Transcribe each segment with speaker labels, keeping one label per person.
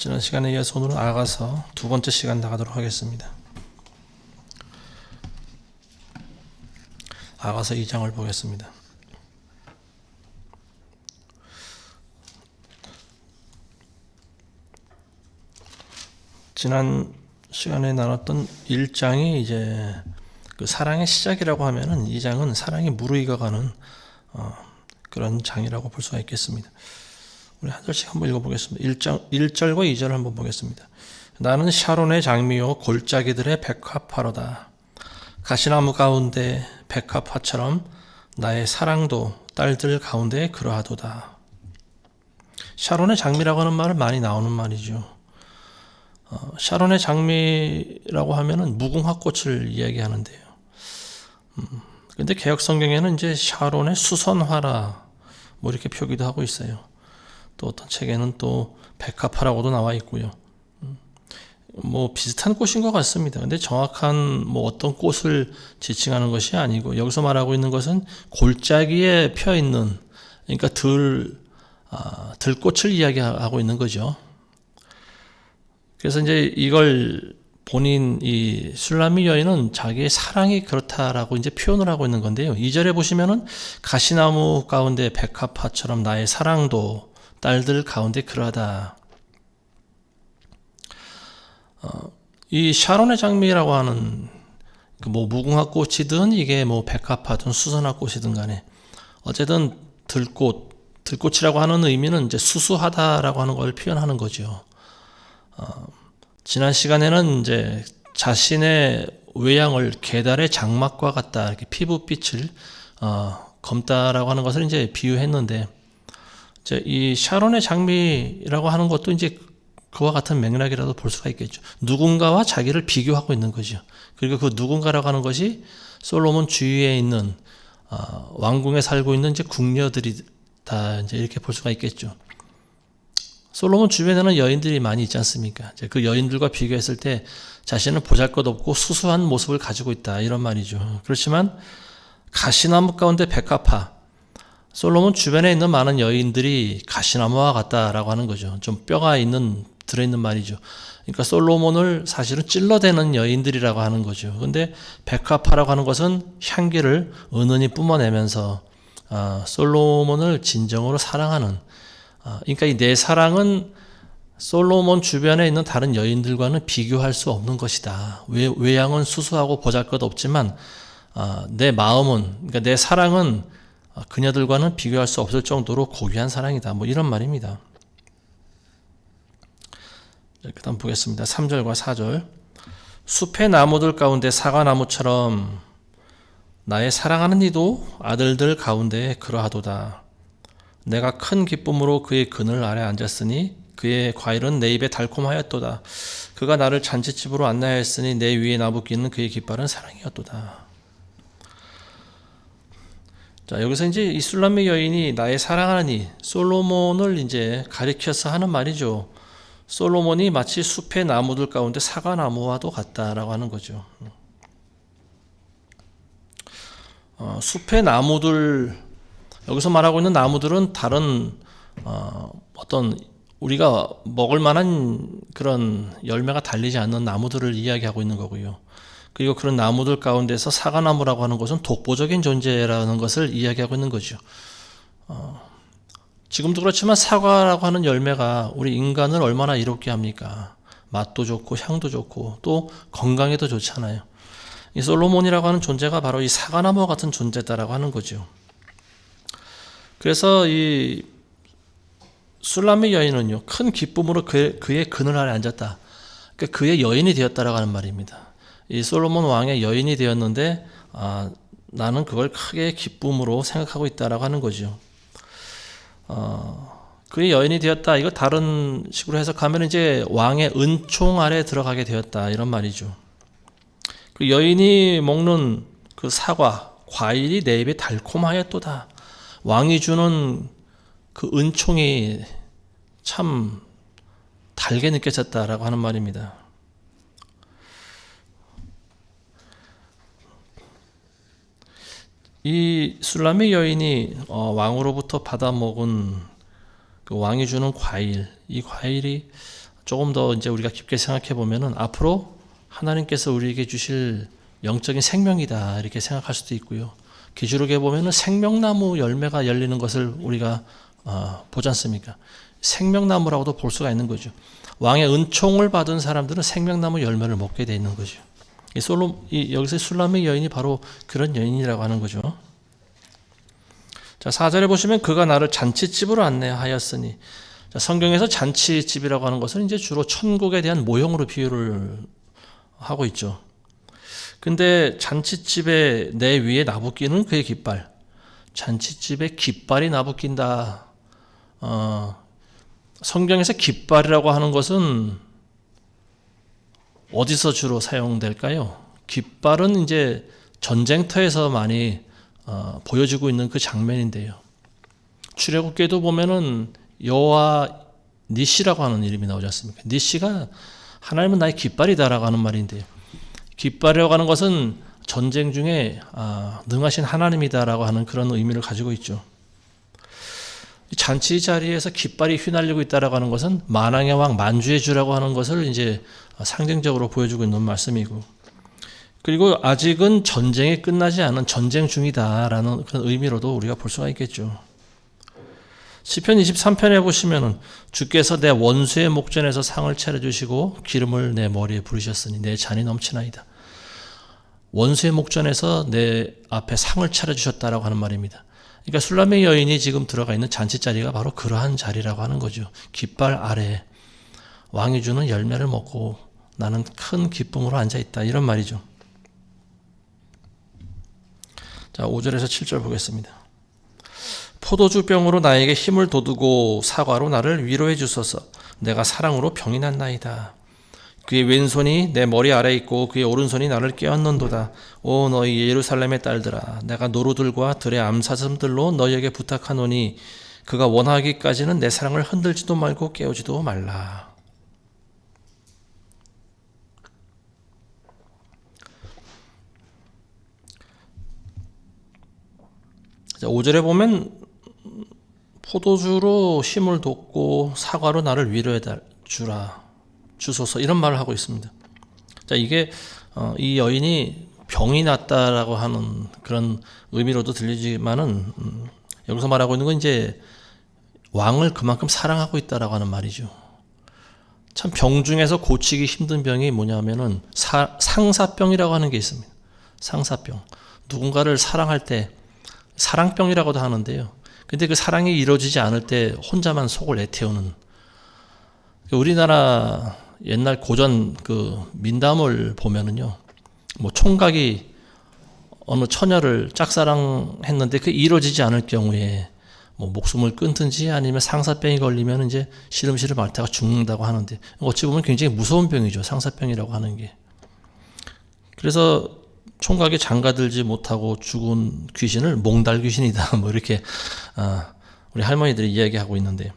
Speaker 1: 지난 시간에 이어서 오늘은 아가서 두 번째 시간 나가도록 하겠습니다. 아가서 2장을 보겠습니다. 지난 시간에 나눴던 1장이 이제 그 사랑의 시작이라고 하면은 2장은 사랑이 무르익어가는 그런 장이라고 볼 수가 있겠습니다. 우리 한 절씩 한번 읽어보겠습니다. 1절과 2절 한번 보겠습니다. 나는 샤론의 장미요 골짜기들의 백합화로다. 가시나무 가운데 백합화처럼 나의 사랑도 딸들 가운데 그러하도다. 샤론의 장미라고 하는 말은 많이 나오는 말이죠. 샤론의 장미라고 하면은 무궁화꽃을 이야기하는데요. 근데 개역 성경에는 이제 샤론의 수선화라 뭐 이렇게 표기도 하고 있어요. 또 어떤 책에는 또 백합화라고도 나와 있고요. 뭐 비슷한 꽃인 것 같습니다. 근데 정확한 뭐 어떤 꽃을 지칭하는 것이 아니고 여기서 말하고 있는 것은 골짜기에 펴 있는, 그러니까 들꽃을 이야기하고 있는 거죠. 그래서 이제 이걸 본인 이 술라미 여인은 자기의 사랑이 그렇다라고 이제 표현을 하고 있는 건데요. 2절에 보시면은 가시나무 가운데 백합화처럼 나의 사랑도 딸들 가운데 그러하다. 이 샤론의 장미라고 하는 뭐 무궁화꽃이든 이게 뭐 백합화든 수선화꽃이든 간에 어쨌든 들꽃이라고 하는 의미는 이제 수수하다라고 하는 걸 표현하는 거죠. 지난 시간에는 이제 자신의 외양을 계달의 장막과 같다, 이렇게 피부빛을 검다라고 하는 것을 이제 비유했는데, 이제 이 샤론의 장미라고 하는 것도 이제 그와 같은 맥락이라도 볼 수가 있겠죠. 누군가와 자기를 비교하고 있는 거죠. 그리고 그 누군가라고 하는 것이 솔로몬 주위에 있는 왕궁에 살고 있는 이제 궁녀들이다, 이제 이렇게 볼 수가 있겠죠. 솔로몬 주변에는 여인들이 많이 있지 않습니까? 이제 그 여인들과 비교했을 때 자신은 보잘것없고 수수한 모습을 가지고 있다, 이런 말이죠. 그렇지만 가시나무 가운데 백합화, 솔로몬 주변에 있는 많은 여인들이 가시나무와 같다라고 하는 거죠. 좀 뼈가 들어있는 말이죠. 그러니까 솔로몬을 사실은 찔러대는 여인들이라고 하는 거죠. 근데 백합화라고 하는 것은 향기를 은은히 뿜어내면서 솔로몬을 진정으로 사랑하는, 그러니까 이 내 사랑은 솔로몬 주변에 있는 다른 여인들과는 비교할 수 없는 것이다. 외양은 수수하고 보잘것없지만 내 마음은, 그러니까 내 사랑은 그녀들과는 비교할 수 없을 정도로 고귀한 사랑이다, 뭐 이런 말입니다. 그 다음 보겠습니다. 3절과 4절. 숲의 나무들 가운데 사과나무처럼 나의 사랑하는 이도 아들들 가운데 그러하도다. 내가 큰 기쁨으로 그의 그늘 아래 앉았으니 그의 과일은 내 입에 달콤하였도다. 그가 나를 잔치집으로 안내하였으니 내 위에 나부끼는 그의 깃발은 사랑이었도다. 자, 여기서 이제 이 술라미 여인이 나의 사랑하는 이 솔로몬을 이제 가리켜서 하는 말이죠. 솔로몬이 마치 숲의 나무들 가운데 사과나무와도 같다라고 하는 거죠. 숲의 나무들, 여기서 말하고 있는 나무들은 다른 어떤 우리가 먹을 만한 그런 열매가 달리지 않는 나무들을 이야기하고 있는 거고요. 그리고 그런 나무들 가운데서 사과나무라고 하는 것은 독보적인 존재라는 것을 이야기하고 있는 거죠. 지금도 그렇지만 사과라고 하는 열매가 우리 인간을 얼마나 이롭게 합니까? 맛도 좋고 향도 좋고 또 건강에도 좋잖아요. 이 솔로몬이라고 하는 존재가 바로 이 사과나무와 같은 존재다라고 하는 거죠. 그래서 이 술라미 여인은요, 큰 기쁨으로 그의 그늘 아래 앉았다. 그러니까 그의 여인이 되었다라고 하는 말입니다. 이 솔로몬 왕의 여인이 되었는데 나는 그걸 크게 기쁨으로 생각하고 있다라고 하는 거죠. 그의 여인이 되었다, 이거 다른 식으로 해석하면 이제 왕의 은총 아래 들어가게 되었다, 이런 말이죠. 그 여인이 먹는 그 사과, 과일이 내 입에 달콤하였도다. 왕이 주는 그 은총이 참 달게 느껴졌다라고 하는 말입니다. 이 술라미 여인이 왕으로부터 받아먹은 그 왕이 주는 과일, 이 과일이 조금 더 이제 우리가 깊게 생각해 보면은 앞으로 하나님께서 우리에게 주실 영적인 생명이다 이렇게 생각할 수도 있고요. 기주록에 보면은 생명나무 열매가 열리는 것을 우리가 보지 않습니까? 생명나무라고도 볼 수가 있는 거죠. 왕의 은총을 받은 사람들은 생명나무 열매를 먹게 돼 있는 거죠. 여기서 술람의 여인이 바로 그런 여인이라고 하는 거죠. 자, 4절에 보시면 그가 나를 잔치집으로 안내하였으니, 자, 성경에서 잔치집이라고 하는 것은 이제 주로 천국에 대한 모형으로 비유를 하고 있죠. 근데 잔치집에 내 위에 나부끼는 그의 깃발, 잔치집에 깃발이 나부낀다. 성경에서 깃발이라고 하는 것은 어디서 주로 사용될까요? 깃발은 이제 전쟁터에서 많이 보여지고 있는 그 장면인데요. 출애굽기에도 보면은 여호와 니시라고 하는 이름이 나오지 않습니까? 니시가 하나님은 나의 깃발이다라고 하는 말인데요. 깃발이라고 하는 것은 전쟁 중에 능하신 하나님이다라고 하는 그런 의미를 가지고 있죠. 잔치 자리에서 깃발이 휘날리고 있다라고 하는 것은 만왕의 왕 만주의 주라고 하는 것을 이제 상징적으로 보여주고 있는 말씀이고, 그리고 아직은 전쟁이 끝나지 않은 전쟁 중이다라는 그런 의미로도 우리가 볼 수가 있겠죠. 시편 23편에 보시면은 주께서 내 원수의 목전에서 상을 차려주시고 기름을 내 머리에 부으셨으니 내 잔이 넘치나이다. 원수의 목전에서 내 앞에 상을 차려주셨다라고 하는 말입니다. 그러니까 술람의 여인이 지금 들어가 있는 잔치 자리가 바로 그러한 자리라고 하는 거죠. 깃발 아래 왕이 주는 열매를 먹고 나는 큰 기쁨으로 앉아있다, 이런 말이죠. 자, 5절에서 7절 보겠습니다. 포도주 병으로 나에게 힘을 돋우고 사과로 나를 위로해 주소서. 내가 사랑으로 병이 났나이다. 그의 왼손이 내 머리 아래에 있고 그의 오른손이 나를 깨웠는도다. 오 너희 예루살렘의 딸들아, 내가 노루들과 들의 암사슴들로 너희에게 부탁하노니 그가 원하기까지는 내 사랑을 흔들지도 말고 깨우지도 말라. 자, 5절에 보면 포도주로 힘을 돋고 사과로 나를 위로해 주소서, 이런 말을 하고 있습니다. 자, 이게 이 여인이 병이 났다라고 하는 그런 의미로도 들리지만은 여기서 말하고 있는 건 이제 왕을 그만큼 사랑하고 있다라고 하는 말이죠. 참 병 중에서 고치기 힘든 병이 뭐냐면은 상사병이라고 하는 게 있습니다. 상사병. 누군가를 사랑할 때 사랑병이라고도 하는데요. 근데 그 사랑이 이루어지지 않을 때 혼자만 속을 애태우는, 우리나라 옛날 고전 그 민담을 보면은요, 뭐 총각이 어느 처녀를 짝사랑했는데 그 이루어지지 않을 경우에 뭐 목숨을 끊든지 아니면 상사병이 걸리면 이제 시름시름 앓다가 죽는다고 하는데, 어찌 보면 굉장히 무서운 병이죠, 상사병이라고 하는 게. 그래서 총각이 장가들지 못하고 죽은 귀신을 몽달 귀신이다, 뭐 이렇게 우리 할머니들이 이야기하고 있는데,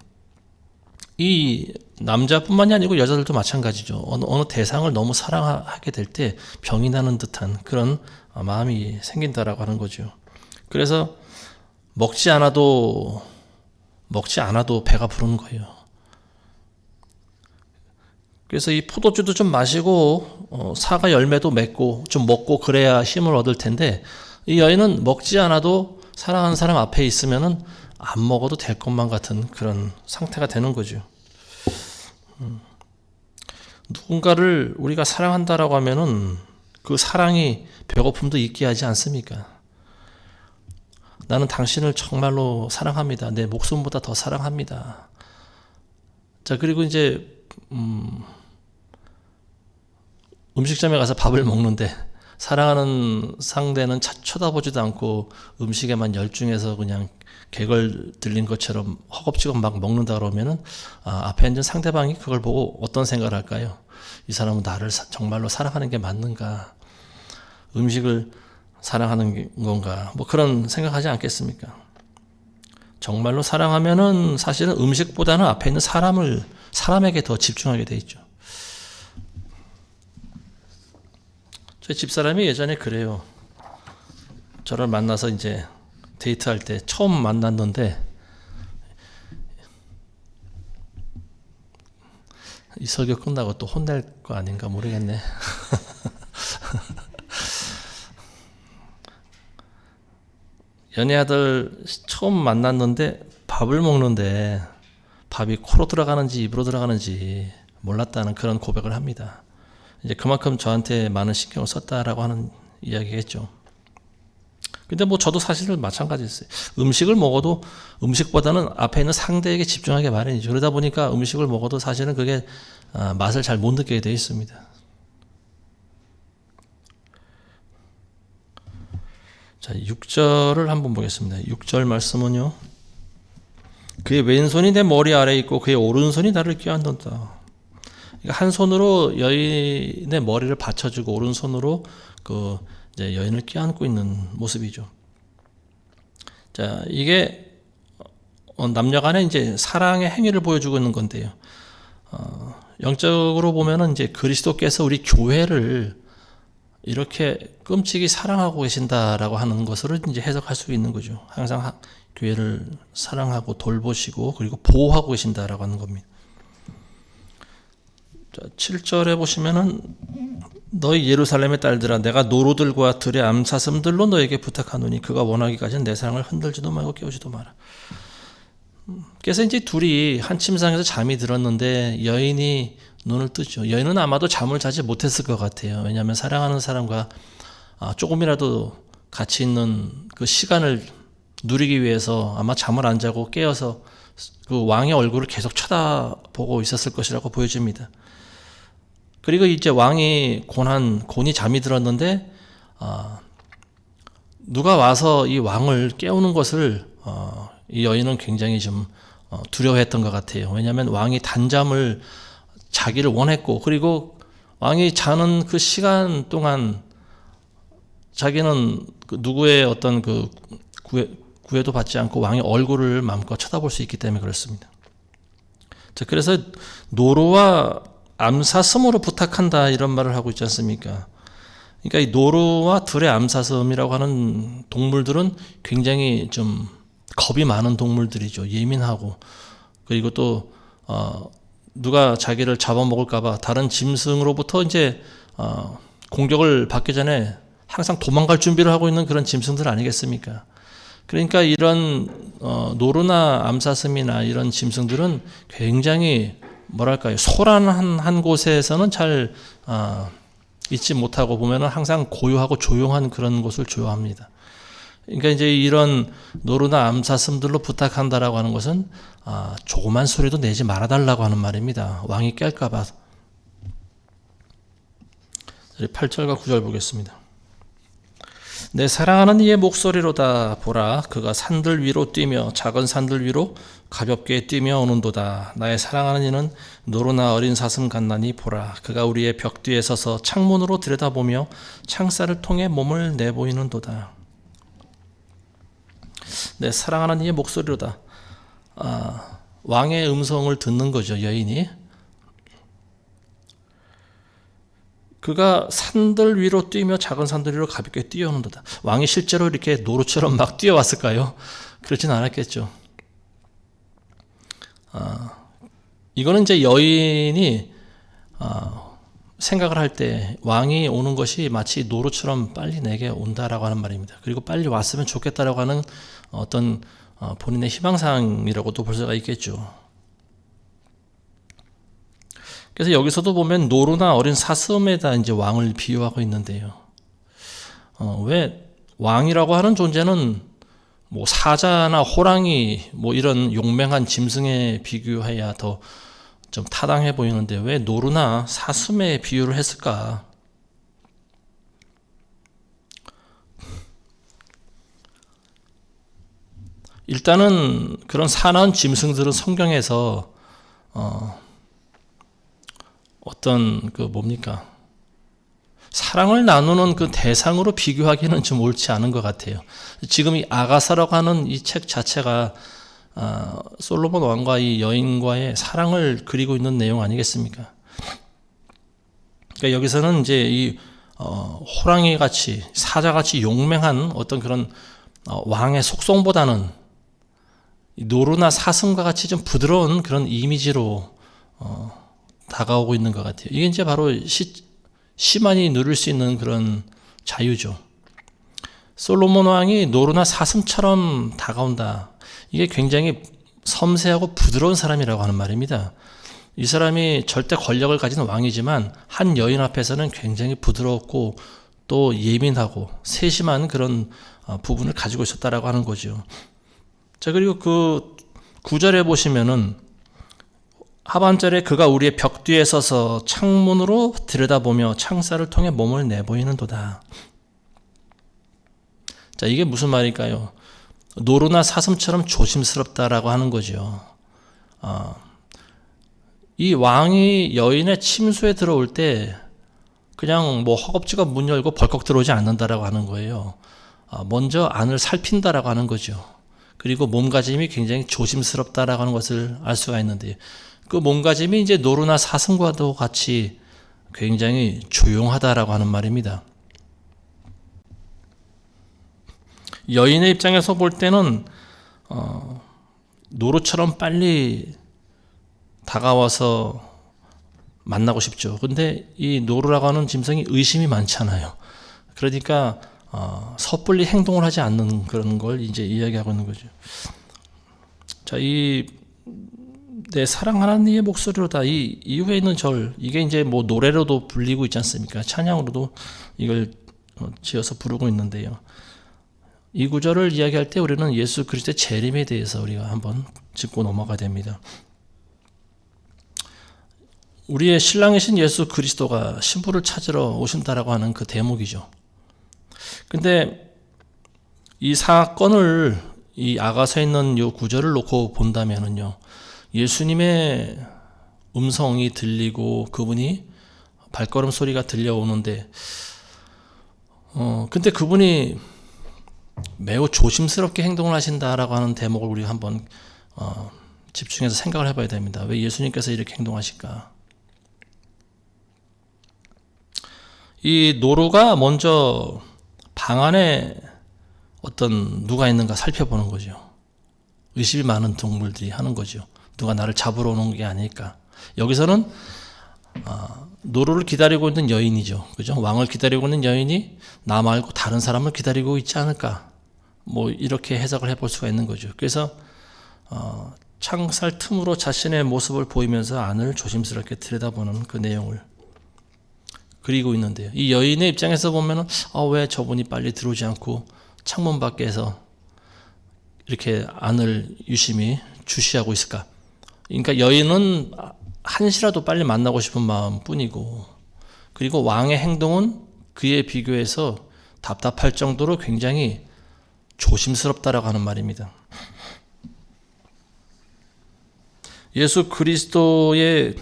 Speaker 1: 이 남자뿐만이 아니고 여자들도 마찬가지죠. 어느 대상을 너무 사랑하게 될 때 병이 나는 듯한 그런 마음이 생긴다라고 하는 거죠. 그래서 먹지 않아도 배가 부르는 거예요. 그래서 이 포도주도 좀 마시고 사과 열매도 맺고 좀 먹고 그래야 힘을 얻을 텐데, 이 여인은 먹지 않아도 사랑하는 사람 앞에 있으면은 안 먹어도 될 것만 같은 그런 상태가 되는 거죠. 누군가를 우리가 사랑한다라고 하면은 그 사랑이 배고픔도 있게 하지 않습니까? 나는 당신을 정말로 사랑합니다. 내 목숨보다 더 사랑합니다. 자, 그리고 이제 음식점에 가서 밥을 먹는데 사랑하는 상대는 쳐다보지도 않고 음식에만 열중해서 그냥 개걸 들린 것처럼 허겁지겁 막 먹는다 그러면은 앞에 앉은 상대방이 그걸 보고 어떤 생각을 할까요? 이 사람은 나를 정말로 사랑하는 게 맞는가? 음식을 사랑하는 건가? 뭐 그런 생각하지 않겠습니까? 정말로 사랑하면은 사실은 음식보다는 앞에 있는 사람에게 더 집중하게 돼 있죠. 저희 집사람이 예전에 그래요. 저를 만나서 이제 데이트할 때 처음 만났는데 이 설교 끝나고 또 혼낼 거 아닌가 모르겠네. 연애아들 처음 만났는데 밥을 먹는데 밥이 코로 들어가는지 입으로 들어가는지 몰랐다는 그런 고백을 합니다. 이제 그만큼 저한테 많은 신경을 썼다라고 하는 이야기겠죠. 근데 뭐 저도 사실 마찬가지였어요. 음식을 먹어도 음식보다는 앞에 있는 상대에게 집중하게 마련이죠. 그러다 보니까 음식을 먹어도 사실은 그게 맛을 잘 못 느끼게 되어 있습니다. 자, 6절을 한번 보겠습니다. 6절 말씀은요. 그의 왼손이 내 머리 아래에 있고 그의 오른손이 나를 껴안는다. 그러니까 한 손으로 여인의 머리를 받쳐주고 오른손으로 그 이제 여인을 껴안고 있는 모습이죠. 자, 이게 남녀간의 이제 사랑의 행위를 보여주고 있는 건데요. 영적으로 보면은 이제 그리스도께서 우리 교회를 이렇게 끔찍이 사랑하고 계신다라고 하는 것을 이제 해석할 수 있는 거죠. 항상 교회를 사랑하고 돌보시고 그리고 보호하고 계신다라고 하는 겁니다. 자, 7절에 보시면은 너희 예루살렘의 딸들아 내가 노루들과 들의 암사슴들로 너에게 부탁하노니 그가 원하기까지는 내 사랑을 흔들지도 말고 깨우지도 마라. 그래서 이제 둘이 한 침상에서 잠이 들었는데 여인이 눈을 뜨죠. 여인은 아마도 잠을 자지 못했을 것 같아요. 왜냐하면 사랑하는 사람과 조금이라도 같이 있는 그 시간을 누리기 위해서 아마 잠을 안 자고 깨어서 그 왕의 얼굴을 계속 쳐다보고 있었을 것이라고 보여집니다. 그리고 이제 왕이 곤히 잠이 들었는데 누가 와서 이 왕을 깨우는 것을 이 여인은 굉장히 좀 두려워했던 것 같아요. 왜냐하면 왕이 단잠을 자기를 원했고 그리고 왕이 자는 그 시간 동안 자기는 그 누구의 어떤 그 구애도 받지 않고 왕의 얼굴을 마음껏 쳐다볼 수 있기 때문에 그렇습니다. 자, 그래서 노루와 암사슴으로 부탁한다 이런 말을 하고 있지 않습니까? 그러니까 이 노루와 들의 암사슴이라고 하는 동물들은 굉장히 좀 겁이 많은 동물들이죠. 예민하고 그리고 또 누가 자기를 잡아먹을까봐 다른 짐승으로부터 이제 공격을 받기 전에 항상 도망갈 준비를 하고 있는 그런 짐승들 아니겠습니까? 그러니까 이런 노루나 암사슴이나 이런 짐승들은 굉장히 뭐랄까요, 소란한 한 곳에서는 잘 있지 못하고 보면은 항상 고요하고 조용한 그런 곳을 좋아합니다. 그러니까 이제 이런 노루나 암사슴들로 부탁한다라고 하는 것은 조그만 소리도 내지 말아달라고 하는 말입니다. 왕이 깰까봐. 8절과 9절 보겠습니다. 내 사랑하는 이의 목소리로다 보라 그가 산들 위로 뛰며 작은 산들 위로 가볍게 뛰며 오는도다. 나의 사랑하는 이는 노루나 어린 사슴 같나니 보라 그가 우리의 벽 뒤에 서서 창문으로 들여다보며 창살을 통해 몸을 내보이는도다. 내 사랑하는 이의 목소리로다. 왕의 음성을 듣는 거죠. 여인이. 그가 산들 위로 뛰며 작은 산들 위로 가볍게 뛰어오는도다. 왕이 실제로 이렇게 노루처럼 막 뛰어왔을까요? 그렇진 않았겠죠. 이거는 이제 여인이 생각을 할 때 왕이 오는 것이 마치 노루처럼 빨리 내게 온다라고 하는 말입니다. 그리고 빨리 왔으면 좋겠다라고 하는 어떤 본인의 희망사항이라고도 볼 수가 있겠죠. 그래서 여기서도 보면 노루나 어린 사슴에다 이제 왕을 비유하고 있는데요. 왜 왕이라고 하는 존재는 뭐 사자나 호랑이 뭐 이런 용맹한 짐승에 비교해야 더 좀 타당해 보이는데 왜 노루나 사슴에 비유를 했을까? 일단은 그런 사나운 짐승들은 성경에서 어떤 그 뭡니까? 사랑을 나누는 그 대상으로 비교하기는 좀 옳지 않은 것 같아요. 지금 이 아가사라고 하는 이 책 자체가 솔로몬 왕과 이 여인과의 사랑을 그리고 있는 내용 아니겠습니까? 그러니까 여기서는 이제 이 호랑이 같이 사자 같이 용맹한 어떤 그런 왕의 속성보다는 노루나 사슴과 같이 좀 부드러운 그런 이미지로 다가오고 있는 것 같아요. 이게 이제 바로 시만이 누릴 수 있는 그런 자유죠. 솔로몬 왕이 노루나 사슴처럼 다가온다. 이게 굉장히 섬세하고 부드러운 사람이라고 하는 말입니다. 이 사람이 절대 권력을 가진 왕이지만 한 여인 앞에서는 굉장히 부드럽고 또 예민하고 세심한 그런 부분을 가지고 있었다라고 하는 거죠. 자, 그리고 그 9절에 보시면은 하반절에 그가 우리의 벽 뒤에 서서 창문으로 들여다보며 창살을 통해 몸을 내보이는도다. 자, 이게 무슨 말일까요? 노루나 사슴처럼 조심스럽다라고 하는 거죠. 이 왕이 여인의 침소에 들어올 때 그냥 뭐 허겁지겁 문 열고 벌컥 들어오지 않는다라고 하는 거예요. 먼저 안을 살핀다라고 하는 거죠. 그리고 몸가짐이 굉장히 조심스럽다라고 하는 것을 알 수가 있는데, 그 몸가짐이 이제 노루나 사슴과도 같이 굉장히 조용하다라고 하는 말입니다. 여인의 입장에서 볼 때는 노루처럼 빨리 다가와서 만나고 싶죠. 근데 이 노루라고 하는 짐승이 의심이 많잖아요. 그러니까 섣불리 행동을 하지 않는 그런 걸 이제 이야기하고 있는 거죠. 자, 내 사랑하는 이의 목소리로다. 이 이후에 있는 절, 이게 이제 뭐 노래로도 불리고 있지 않습니까? 찬양으로도 이걸 지어서 부르고 있는데요. 이 구절을 이야기할 때 우리는 예수 그리스도의 재림에 대해서 우리가 한번 짚고 넘어가야 됩니다. 우리의 신랑이신 예수 그리스도가 신부를 찾으러 오신다라고 하는 그 대목이죠. 근데 이 사건을, 이 아가서에 있는 이 구절을 놓고 본다면은요, 예수님의 음성이 들리고 그분이 발걸음 소리가 들려오는데, 근데 그분이 매우 조심스럽게 행동을 하신다라고 하는 대목을 우리가 한번 집중해서 생각을 해봐야 됩니다. 왜 예수님께서 이렇게 행동하실까? 이 노루가 먼저 방 안에 누가 있는가 살펴보는 거죠. 의심이 많은 동물들이 하는 거죠. 누가 나를 잡으러 오는 게 아닐까. 여기서는 노루를 기다리고 있는 여인이죠. 그죠? 왕을 기다리고 있는 여인이 나 말고 다른 사람을 기다리고 있지 않을까. 뭐 이렇게 해석을 해볼 수가 있는 거죠. 그래서 창살 틈으로 자신의 모습을 보이면서 안을 조심스럽게 들여다보는 그 내용을 그리고 있는데요. 이 여인의 입장에서 보면은 왜 저분이 빨리 들어오지 않고 창문 밖에서 이렇게 안을 유심히 주시하고 있을까? 그러니까 여인은 한시라도 빨리 만나고 싶은 마음뿐이고, 그리고 왕의 행동은 그에 비교해서 답답할 정도로 굉장히 조심스럽다라고 하는 말입니다. 예수 그리스도의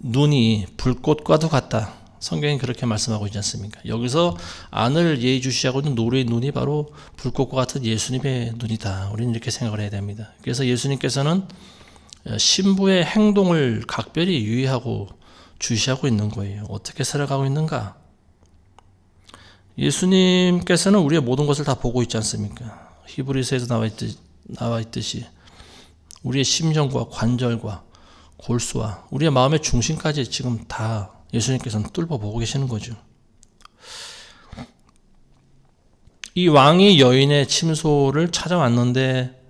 Speaker 1: 눈이 불꽃과도 같다. 성경이 그렇게 말씀하고 있지 않습니까? 여기서 안을 예의주시하고 있는 노루의 눈이 바로 불꽃과 같은 예수님의 눈이다. 우리는 이렇게 생각을 해야 됩니다. 그래서 예수님께서는 신부의 행동을 각별히 유의하고 주시하고 있는 거예요. 어떻게 살아가고 있는가? 예수님께서는 우리의 모든 것을 다 보고 있지 않습니까? 히브리서에서 나와 있듯이 우리의 심정과 관절과 골수와 우리의 마음의 중심까지 지금 다 예수님께서는 뚫어보고 계시는 거죠. 이 왕이 여인의 침소를 찾아왔는데,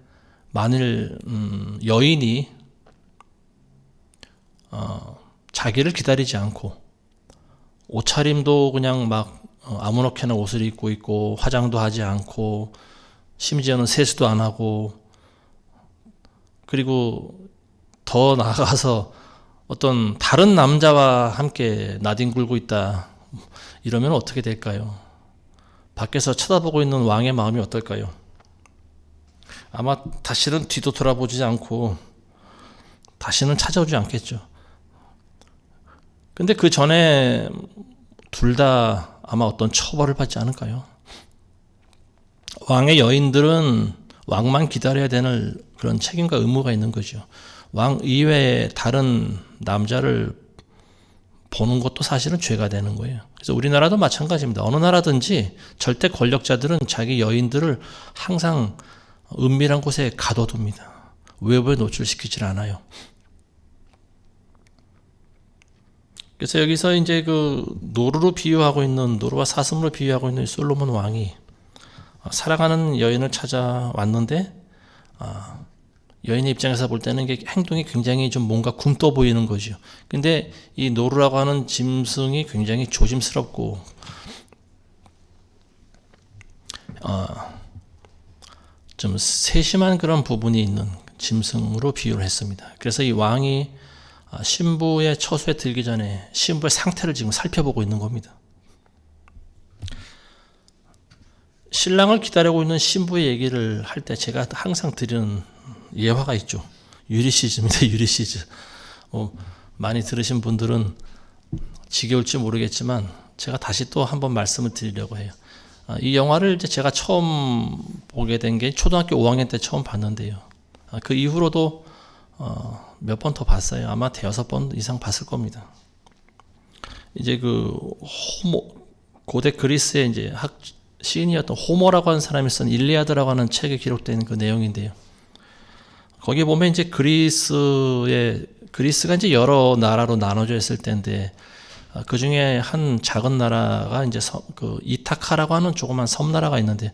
Speaker 1: 만일 여인이 자기를 기다리지 않고 옷차림도 그냥 막 아무렇게나 옷을 입고 있고 화장도 하지 않고 심지어는 세수도 안 하고, 그리고 더 나아가서 어떤 다른 남자와 함께 나뒹굴고 있다, 이러면 어떻게 될까요? 밖에서 쳐다보고 있는 왕의 마음이 어떨까요? 아마 다시는 뒤도 돌아보지 않고 다시는 찾아오지 않겠죠. 근데 그 전에 둘 다 아마 어떤 처벌을 받지 않을까요? 왕의 여인들은 왕만 기다려야 되는 그런 책임과 의무가 있는 거죠. 왕 이외에 다른 남자를 보는 것도 사실은 죄가 되는 거예요. 그래서 우리나라도 마찬가지입니다. 어느 나라든지 절대 권력자들은 자기 여인들을 항상 은밀한 곳에 가둬둡니다. 외부에 노출시키질 않아요. 그래서 여기서 이제 그 노루로 비유하고 있는, 노루와 사슴으로 비유하고 있는 솔로몬 왕이 사랑하는 여인을 찾아왔는데, 여인의 입장에서 볼 때는 이게 행동이 굉장히 좀 뭔가 굼떠 보이는 거죠. 근데 이 노루라고 하는 짐승이 굉장히 조심스럽고, 좀 세심한 그런 부분이 있는 짐승으로 비유를 했습니다. 그래서 이 왕이 신부의 처소에 들기 전에 신부의 상태를 지금 살펴보고 있는 겁니다. 신랑을 기다리고 있는 신부의 얘기를 할 때 제가 항상 드리는 예화가 있죠. 유리시즈입니다. 유리시즈. 많이 들으신 분들은 지겨울지 모르겠지만 제가 다시 또 한번 말씀을 드리려고 해요. 이 영화를 이제 제가 처음 보게 된 게 초등학교 5학년 때 처음 봤는데요. 그 이후로도 몇 번 더 봤어요. 아마 대여섯 번 이상 봤을 겁니다. 이제 그 고대 그리스의 이제 시인이었던 호모라고 하는 사람이 쓴 일리아드라고 하는 책에 기록된 그 내용인데요. 거기 보면 이제 그리스가 이제 여러 나라로 나눠져 있을 때인데, 그 중에 한 작은 나라가 이제 그 이타카라고 하는 조그만 섬나라가 있는데,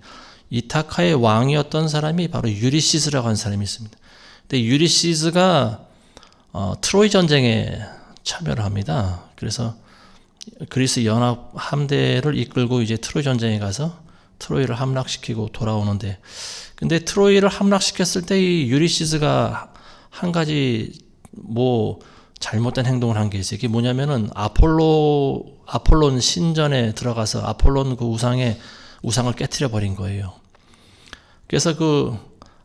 Speaker 1: 이타카의 왕이었던 사람이 바로 유리시스라고 하는 사람이 있습니다. 근데 유리시스가 트로이 전쟁에 참여를 합니다. 그래서 그리스 연합 함대를 이끌고 이제 트로이 전쟁에 가서 트로이를 함락시키고 돌아오는데, 근데 트로이를 함락시켰을 때 이 유리시스가 한 가지 잘못된 행동을 한 게 있어요. 이게 뭐냐면은 아폴론 신전에 들어가서 아폴론 그 우상을 깨트려 버린 거예요. 그래서 그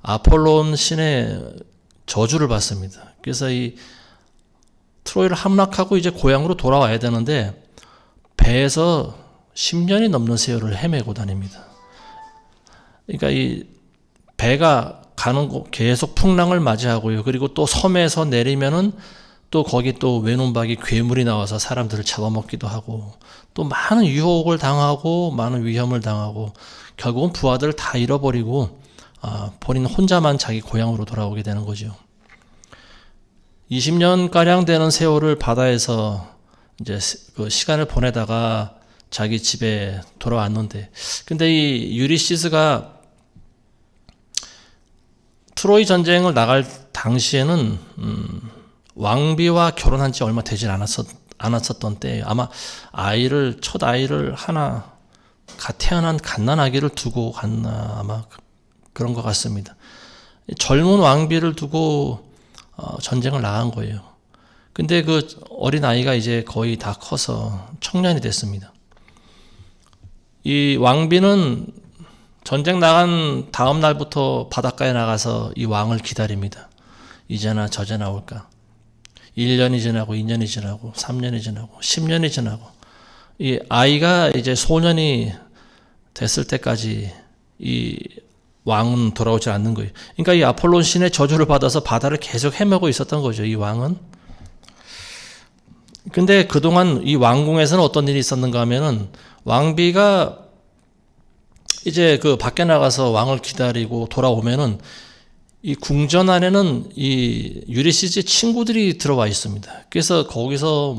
Speaker 1: 아폴론 신의 저주를 받습니다. 그래서 이 트로이를 함락하고 이제 고향으로 돌아와야 되는데 배에서 10년이 넘는 세월을 헤매고 다닙니다. 그러니까 이 배가 가는 곳 계속 풍랑을 맞이하고요. 그리고 또 섬에서 내리면은 또 거기 또 외눈박이 괴물이 나와서 사람들을 잡아먹기도 하고, 또 많은 유혹을 당하고 많은 위험을 당하고, 결국은 부하들을 다 잃어버리고 본인 혼자만 자기 고향으로 돌아오게 되는 거죠. 20년가량 되는 세월을 바다에서 이제 그 시간을 보내다가 자기 집에 돌아왔는데, 근데 이 유리시스가 트로이 전쟁을 나갈 당시에는 왕비와 결혼한 지 얼마 되질 않았었던 때예요. 아마 첫 아이를 하나 태어난 갓난아기를 두고 갔나, 아마 그런 것 같습니다. 젊은 왕비를 두고 전쟁을 나간 거예요. 근데 그 어린 아이가 이제 거의 다 커서 청년이 됐습니다. 이 왕비는 전쟁 나간 다음 날부터 바닷가에 나가서 이 왕을 기다립니다. 이제나 저제나 올까. 1년이 지나고 2년이 지나고 3년이 지나고 10년이 지나고, 이 아이가 이제 소년이 됐을 때까지 이 왕은 돌아오지 않는 거예요. 그러니까 이 아폴론 신의 저주를 받아서 바다를 계속 헤매고 있었던 거죠, 이 왕은. 근데 그동안 이 왕궁에서는 어떤 일이 있었는가 하면은, 왕비가 이제 그 밖에 나가서 왕을 기다리고 돌아오면은 이 궁전 안에는 이 유리시스의 친구들이 들어와 있습니다. 그래서 거기서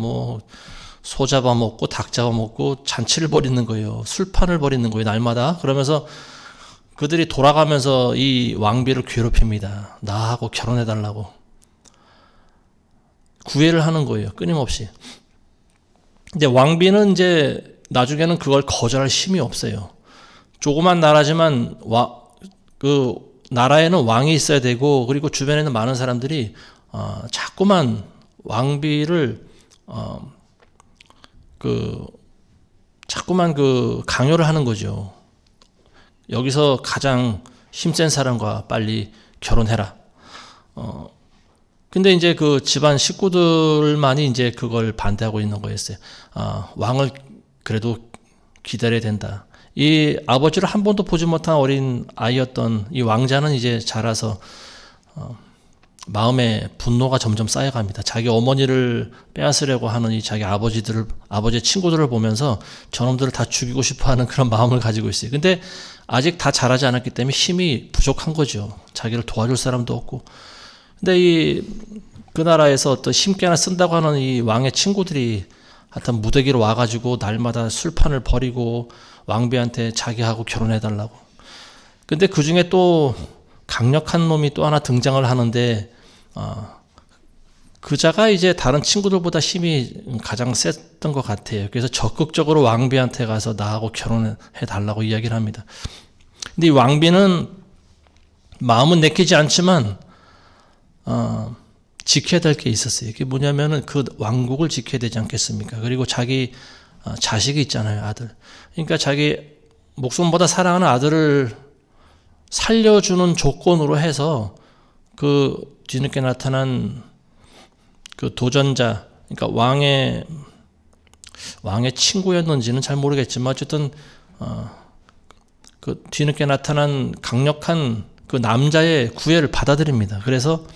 Speaker 1: 소 잡아먹고 닭 잡아먹고 잔치를 벌이는 거예요. 술판을 벌이는 거예요, 날마다. 그러면서 그들이 돌아가면서 이 왕비를 괴롭힙니다. 나하고 결혼해달라고 구애를 하는 거예요, 끊임없이. 근데 왕비는 이제 나중에는 그걸 거절할 힘이 없어요. 조그만 나라지만 그 나라에는 왕이 있어야 되고, 그리고 주변에는 많은 사람들이 자꾸만 왕비를 자꾸만 강요를 하는 거죠. 여기서 가장 힘센 사람과 빨리 결혼해라. 근데 이제 그 집안 식구들만이 이제 그걸 반대하고 있는 거였어요. 왕을 그래도 기다려야 된다. 이 아버지를 한 번도 보지 못한 어린 아이였던 이 왕자는 이제 자라서 마음에 분노가 점점 쌓여갑니다. 자기 어머니를 빼앗으려고 하는 이 자기 아버지의 친구들을 보면서 저놈들을 다 죽이고 싶어하는 그런 마음을 가지고 있어요. 근데 아직 다 자라지 않았기 때문에 힘이 부족한 거죠. 자기를 도와줄 사람도 없고. 근데 그 나라에서 어떤 힘께나 쓴다고 하는 이 왕의 친구들이 하여튼 무더기로 와가지고 날마다 술판을 벌이고 왕비한테 자기하고 결혼해달라고. 근데 그 중에 또 강력한 놈이 또 하나 등장을 하는데, 그자가 이제 다른 친구들보다 힘이 가장 셌던 것 같아요. 그래서 적극적으로 왕비한테 가서 나하고 결혼해 달라고 이야기를 합니다. 근데 이 왕비는 마음은 내키지 않지만 지켜야 될 게 있었어요. 이게 뭐냐면은 그 왕국을 지켜야 되지 않겠습니까? 그리고 자기 자식이 있잖아요, 아들. 그러니까 자기 목숨보다 사랑하는 아들을 살려주는 조건으로 해서 그 뒤늦게 나타난 그 도전자, 그러니까 왕의 친구였는지는 잘 모르겠지만 어쨌든 그 뒤늦게 나타난 강력한 그 남자의 구애를 받아들입니다. 그래서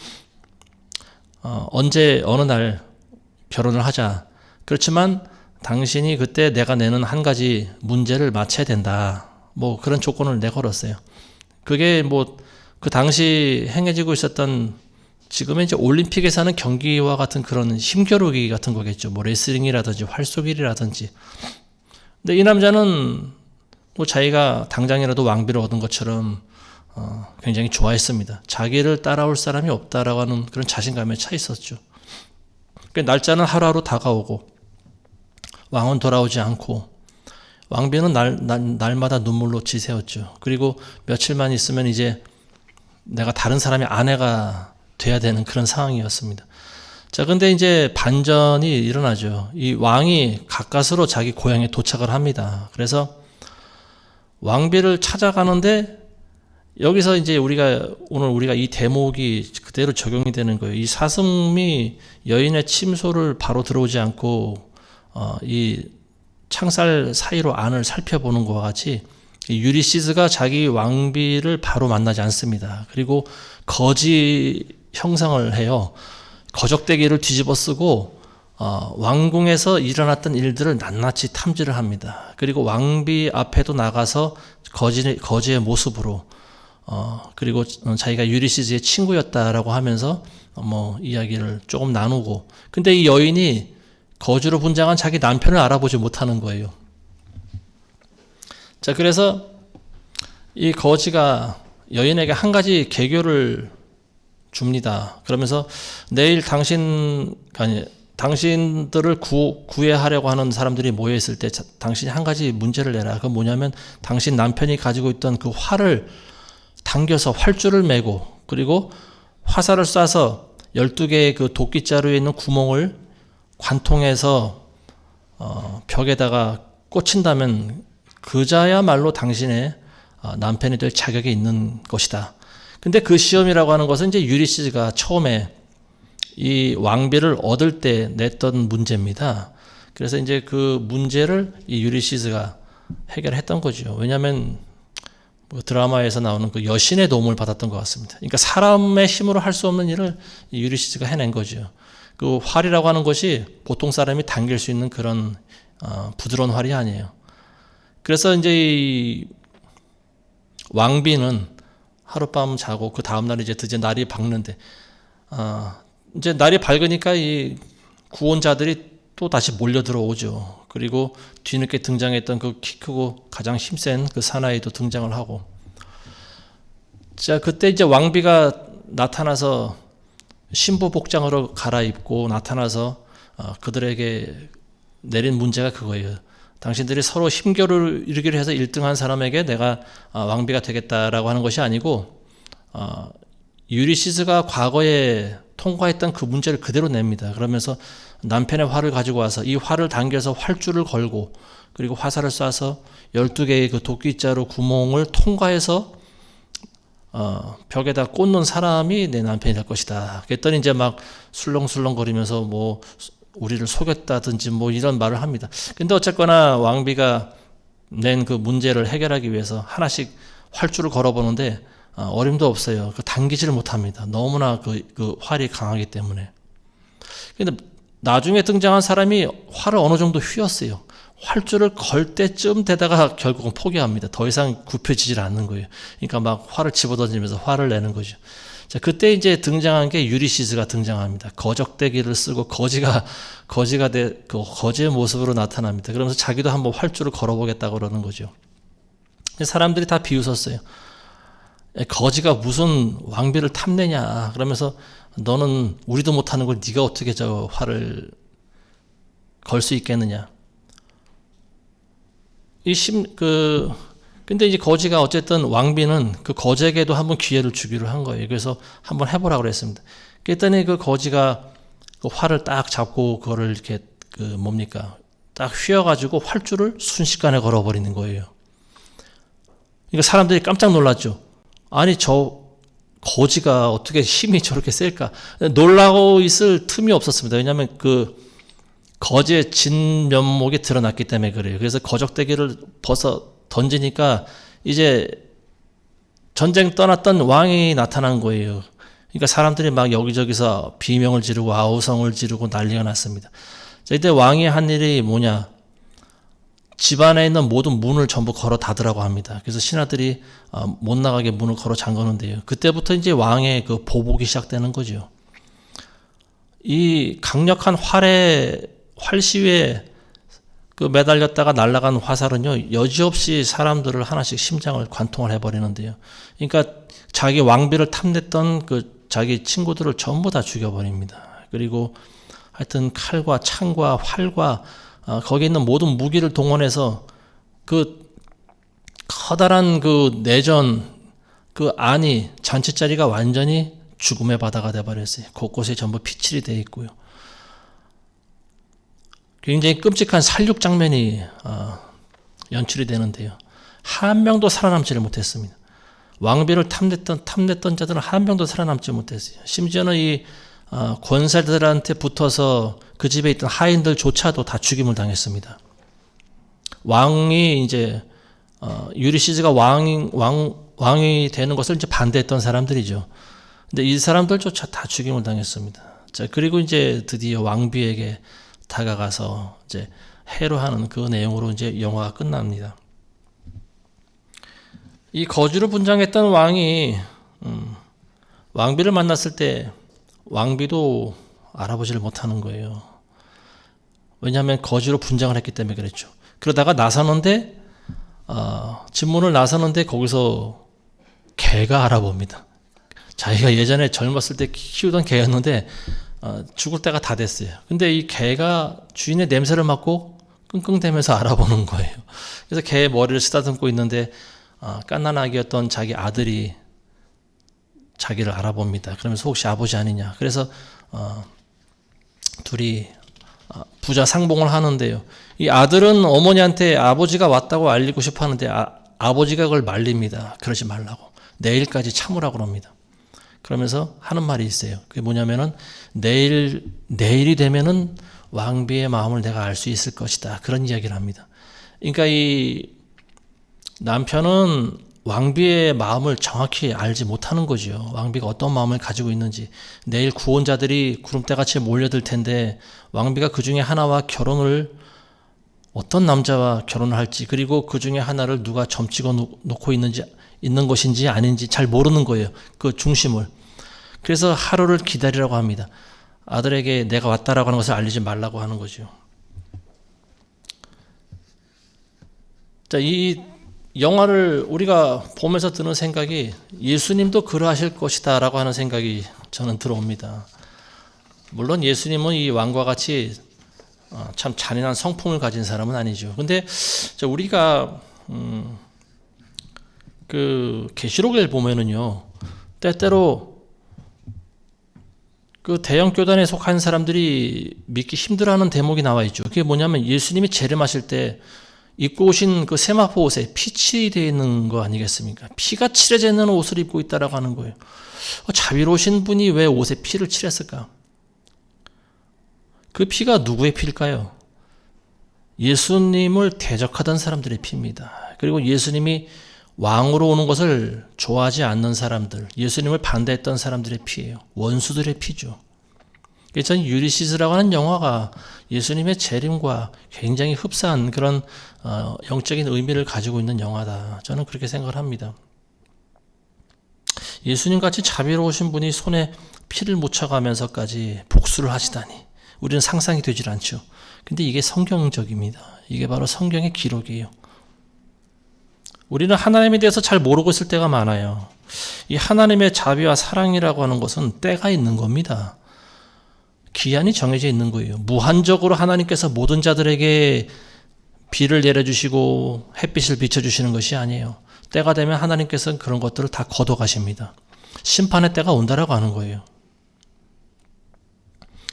Speaker 1: 언제 어느 날 결혼을 하자. 그렇지만 당신이 그때 내가 내는 한 가지 문제를 맞춰야 된다. 뭐 그런 조건을 내걸었어요. 그게 뭐 그 당시 행해지고 있었던 지금의 이제 올림픽에서 하는 경기와 같은 그런 힘겨루기 같은 거겠죠. 뭐 레슬링이라든지 활쏘기라든지. 근데 이 남자는 뭐 자기가 당장이라도 왕비를 얻은 것처럼 굉장히 좋아했습니다. 자기를 따라올 사람이 없다라고 하는 그런 자신감에 차 있었죠. 그러니까 날짜는 하루하루 다가오고 왕은 돌아오지 않고 왕비는 날마다 눈물로 지새웠죠. 그리고 며칠만 있으면 이제 내가 다른 사람의 아내가 돼야 되는 그런 상황이었습니다. 자, 근데 이제 반전이 일어나죠. 이 왕이 가까스로 자기 고향에 도착을 합니다. 그래서 왕비를 찾아가는데 여기서 이제 오늘 우리가 이 대목이 그대로 적용이 되는 거예요. 이 사슴이 여인의 침소를 바로 들어오지 않고 이 창살 사이로 안을 살펴보는 것과 같이 유리시스가 자기 왕비를 바로 만나지 않습니다. 그리고 거지 형상을 해요. 거적대기를 뒤집어 쓰고 왕궁에서 일어났던 일들을 낱낱이 탐지를 합니다. 그리고 왕비 앞에도 나가서 거지의 모습으로 그리고 자기가 유리시스의 친구였다라고 하면서 뭐 이야기를 조금 나누고, 근데 이 여인이 거지로 분장한 자기 남편을 알아보지 못하는 거예요. 자, 그래서 이 거지가 여인에게 한 가지 계교를 줍니다. 그러면서 내일 당신들을 구애하려고 하는 사람들이 모여있을 때 당신이 한 가지 문제를 내라. 그건 뭐냐면 당신 남편이 가지고 있던 그 활을 당겨서 활줄을 매고 그리고 화살을 쏴서 12개의 그 도끼자루에 있는 구멍을 관통해서 벽에다가 꽂힌다면 그자야말로 당신의 남편이 될 자격이 있는 것이다. 근데 그 시험이라고 하는 것은 이제 유리시스가 처음에 이 왕비를 얻을 때 냈던 문제입니다. 그래서 이제 그 문제를 이 유리시스가 해결했던 거죠. 왜냐하면 뭐 드라마에서 나오는 그 여신의 도움을 받았던 것 같습니다. 그러니까 사람의 힘으로 할 수 없는 일을 이 유리시스가 해낸 거죠. 그 활이라고 하는 것이 보통 사람이 당길 수 있는 그런 부드러운 활이 아니에요. 그래서 이제 이 왕비는 하룻밤 자고 그 다음날 이제 드디어 날이 밝는데 이제 날이 밝으니까 이 구원자들이 또 다시 몰려 들어오죠. 그리고 뒤늦게 등장했던 그 키 크고 가장 힘센 그 사나이도 등장을 하고, 자, 그때 이제 왕비가 나타나서 신부 복장으로 갈아입고 나타나서 그들에게 내린 문제가 그거예요. 당신들이 서로 힘겨루기를 해서 1등한 사람에게 내가 왕비가 되겠다라고 하는 것이 아니고 유리시스가 과거에 통과했던 그 문제를 그대로 냅니다. 그러면서 남편의 활을 가지고 와서 이 활을 당겨서 활줄을 걸고 그리고 화살을 쏴서 12개의 그 도끼자루 구멍을 통과해서 벽에다 꽂는 사람이 내 남편이 될 것이다. 그랬더니 이제 막 술렁술렁거리면서 뭐 우리를 속였다든지 뭐 이런 말을 합니다. 근데 어쨌거나 왕비가 낸 그 문제를 해결하기 위해서 하나씩 활줄을 걸어보는데 어림도 없어요. 그 당기지를 못합니다. 너무나 그 활이 강하기 때문에. 근데 나중에 등장한 사람이 활을 어느 정도 휘었어요. 활줄을 걸 때쯤 되다가 결국은 포기합니다. 더 이상 굽혀지질 않는 거예요. 그러니까 막 활을 집어던지면서 화를 내는 거죠. 자, 그때 이제 등장한 게 유리시스가 등장합니다. 거적대기를 쓰고 거지의 모습으로 나타납니다. 그러면서 자기도 한번 활주를 걸어보겠다고 그러는 거죠. 사람들이 다 비웃었어요. 거지가 무슨 왕비를 탐내냐. 그러면서 너는 우리도 못하는 걸 네가 어떻게 저 활을 걸 수 있겠느냐. 근데 이제 거지가 어쨌든 왕비는 그 거지에게도 한번 기회를 주기로 한 거예요. 그래서 한번 해보라고 그랬습니다. 그랬더니 그 거지가 그 활을 딱 잡고 그거를 이렇게 딱 휘어가지고 활줄을 순식간에 걸어버리는 거예요. 그러니까 사람들이 깜짝 놀랐죠. 아니 저 거지가 어떻게 힘이 저렇게 셀까? 놀라고 있을 틈이 없었습니다. 왜냐하면 그 거지의 진면목이 드러났기 때문에 그래요. 그래서 거적대기를 벗어 던지니까 이제 전쟁 떠났던 왕이 나타난 거예요. 그러니까 사람들이 막 여기저기서 비명을 지르고 아우성을 지르고 난리가 났습니다. 자, 이때 왕이 한 일이 뭐냐? 집안에 있는 모든 문을 전부 걸어 닫으라고 합니다. 그래서 신하들이 못 나가게 문을 걸어 잠그는데요. 그때부터 이제 왕의 그 보복이 시작되는 거죠. 이 강력한 활시위에 그 매달렸다가 날아간 화살은요, 여지없이 사람들을 하나씩 심장을 관통을 해버리는데요. 그러니까 자기 왕비를 탐냈던 그 자기 친구들을 전부 다 죽여버립니다. 그리고 하여튼 칼과 창과 활과 거기 있는 모든 무기를 동원해서 그 커다란 그 내전 그 안이 잔치자리가 완전히 죽음의 바다가 돼버렸어요. 곳곳에 전부 피칠이 되어 있고요. 굉장히 끔찍한 살육 장면이 연출이 되는데요. 한 명도 살아남지를 못했습니다. 왕비를 탐냈던 자들은 한 명도 살아남지 못했어요. 심지어는 이 권사들한테 붙어서 그 집에 있던 하인들조차도 다 죽임을 당했습니다. 왕이 이제 유리시스가 왕이 되는 것을 이제 반대했던 사람들이죠. 근데 이 사람들조차 다 죽임을 당했습니다. 자, 그리고 이제 드디어 왕비에게 다가가서 이제 해로하는 그 내용으로 이제 영화가 끝납니다. 이 거지로 분장했던 왕이 왕비를 만났을 때 왕비도 알아보지를 못하는 거예요. 왜냐하면 거지로 분장을 했기 때문에 그랬죠. 그러다가 나서는데 집문을 나서는데 거기서 개가 알아봅니다. 자기가 예전에 젊었을 때 키우던 개였는데 죽을 때가 다 됐어요. 근데 이 개가 주인의 냄새를 맡고 끙끙대면서 알아보는 거예요. 그래서 개의 머리를 쓰다듬고 있는데 갓난아기였던 자기 아들이 자기를 알아봅니다. 그러면서 혹시 아버지 아니냐. 그래서 둘이 부자 상봉을 하는데요. 이 아들은 어머니한테 아버지가 왔다고 알리고 싶어 하는데 아버지가 그걸 말립니다. 그러지 말라고. 내일까지 참으라고 합니다. 그러면서 하는 말이 있어요. 그게 뭐냐면은 내일이 되면은 왕비의 마음을 내가 알 수 있을 것이다. 그런 이야기를 합니다. 그러니까 이 남편은 왕비의 마음을 정확히 알지 못하는 거죠. 왕비가 어떤 마음을 가지고 있는지. 내일 구원자들이 구름대같이 몰려들 텐데 왕비가 그 중에 하나와 어떤 남자와 결혼을 할지, 그리고 그 중에 하나를 누가 점찍어 놓고 있는 것인지 아닌지 잘 모르는 거예요. 그 중심을. 그래서 하루를 기다리라고 합니다. 아들에게 내가 왔다라고 하는 것을 알리지 말라고 하는 거죠. 자, 이 영화를 우리가 보면서 드는 생각이 예수님도 그러하실 것이다 라고 하는 생각이 저는 들어옵니다. 물론 예수님은 이 왕과 같이 참 잔인한 성품을 가진 사람은 아니죠. 근데 우리가 그 계시록을 보면은요, 때때로 그 대형 교단에 속한 사람들이 믿기 힘들어하는 대목이 나와 있죠. 그게 뭐냐면 예수님이 재림하실 때 입고 오신 그 세마포 옷에 피칠이 되어 있는 거 아니겠습니까? 피가 칠해져 있는 옷을 입고 있다라고 하는 거예요. 자비로우신 분이 왜 옷에 피를 칠했을까? 그 피가 누구의 피일까요? 예수님을 대적하던 사람들의 피입니다. 그리고 예수님이 왕으로 오는 것을 좋아하지 않는 사람들, 예수님을 반대했던 사람들의 피예요. 원수들의 피죠. 그래서 저는 유리시스라고 하는 영화가 예수님의 재림과 굉장히 흡사한 그런 영적인 의미를 가지고 있는 영화다. 저는 그렇게 생각을 합니다. 예수님 같이 자비로우신 분이 손에 피를 묻혀가면서까지 복수를 하시다니 우리는 상상이 되질 않죠. 근데 이게 성경적입니다. 이게 바로 성경의 기록이에요. 우리는 하나님에 대해서 잘 모르고 있을 때가 많아요. 이 하나님의 자비와 사랑이라고 하는 것은 때가 있는 겁니다. 기한이 정해져 있는 거예요. 무한적으로 하나님께서 모든 자들에게 비를 내려주시고 햇빛을 비춰주시는 것이 아니에요. 때가 되면 하나님께서는 그런 것들을 다 걷어가십니다. 심판의 때가 온다라고 하는 거예요.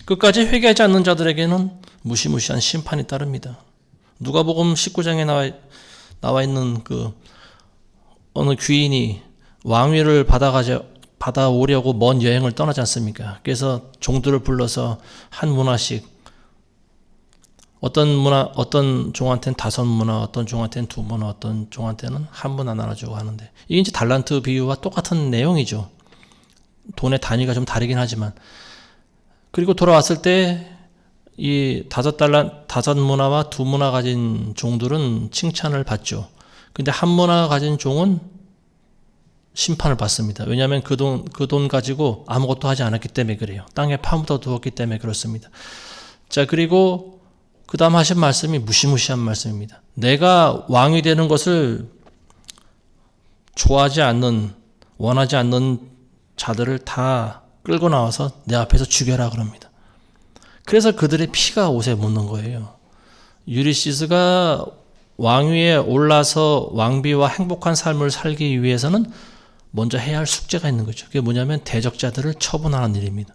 Speaker 1: 끝까지 회개하지 않는 자들에게는 무시무시한 심판이 따릅니다. 누가복음 19장에 나와 있는 그 어느 귀인이 왕위를 받아오려고 먼 여행을 떠나지 않습니까? 그래서 종들을 불러서 한 문화씩 어떤 종한테는 5문화, 어떤 종한테는 2문화, 어떤 종한테는 1문화 나눠주고 하는데 이게 이제 달란트 비유와 똑같은 내용이죠. 돈의 단위가 좀 다르긴 하지만 그리고 돌아왔을 때 이 5문화와 2문화 가진 종들은 칭찬을 받죠. 근데 1문화 가진 종은 심판을 받습니다. 왜냐하면 그 돈 가지고 아무것도 하지 않았기 때문에 그래요. 땅에 파묻어 두었기 때문에 그렇습니다. 자, 그리고 그 다음 하신 말씀이 무시무시한 말씀입니다. 내가 왕이 되는 것을 좋아하지 않는, 원하지 않는 자들을 다 끌고 나와서 내 앞에서 죽여라 그럽니다. 그래서 그들의 피가 옷에 묻는 거예요. 유리시스가 왕위에 올라서 왕비와 행복한 삶을 살기 위해서는 먼저 해야 할 숙제가 있는 거죠. 그게 뭐냐면 대적자들을 처분하는 일입니다.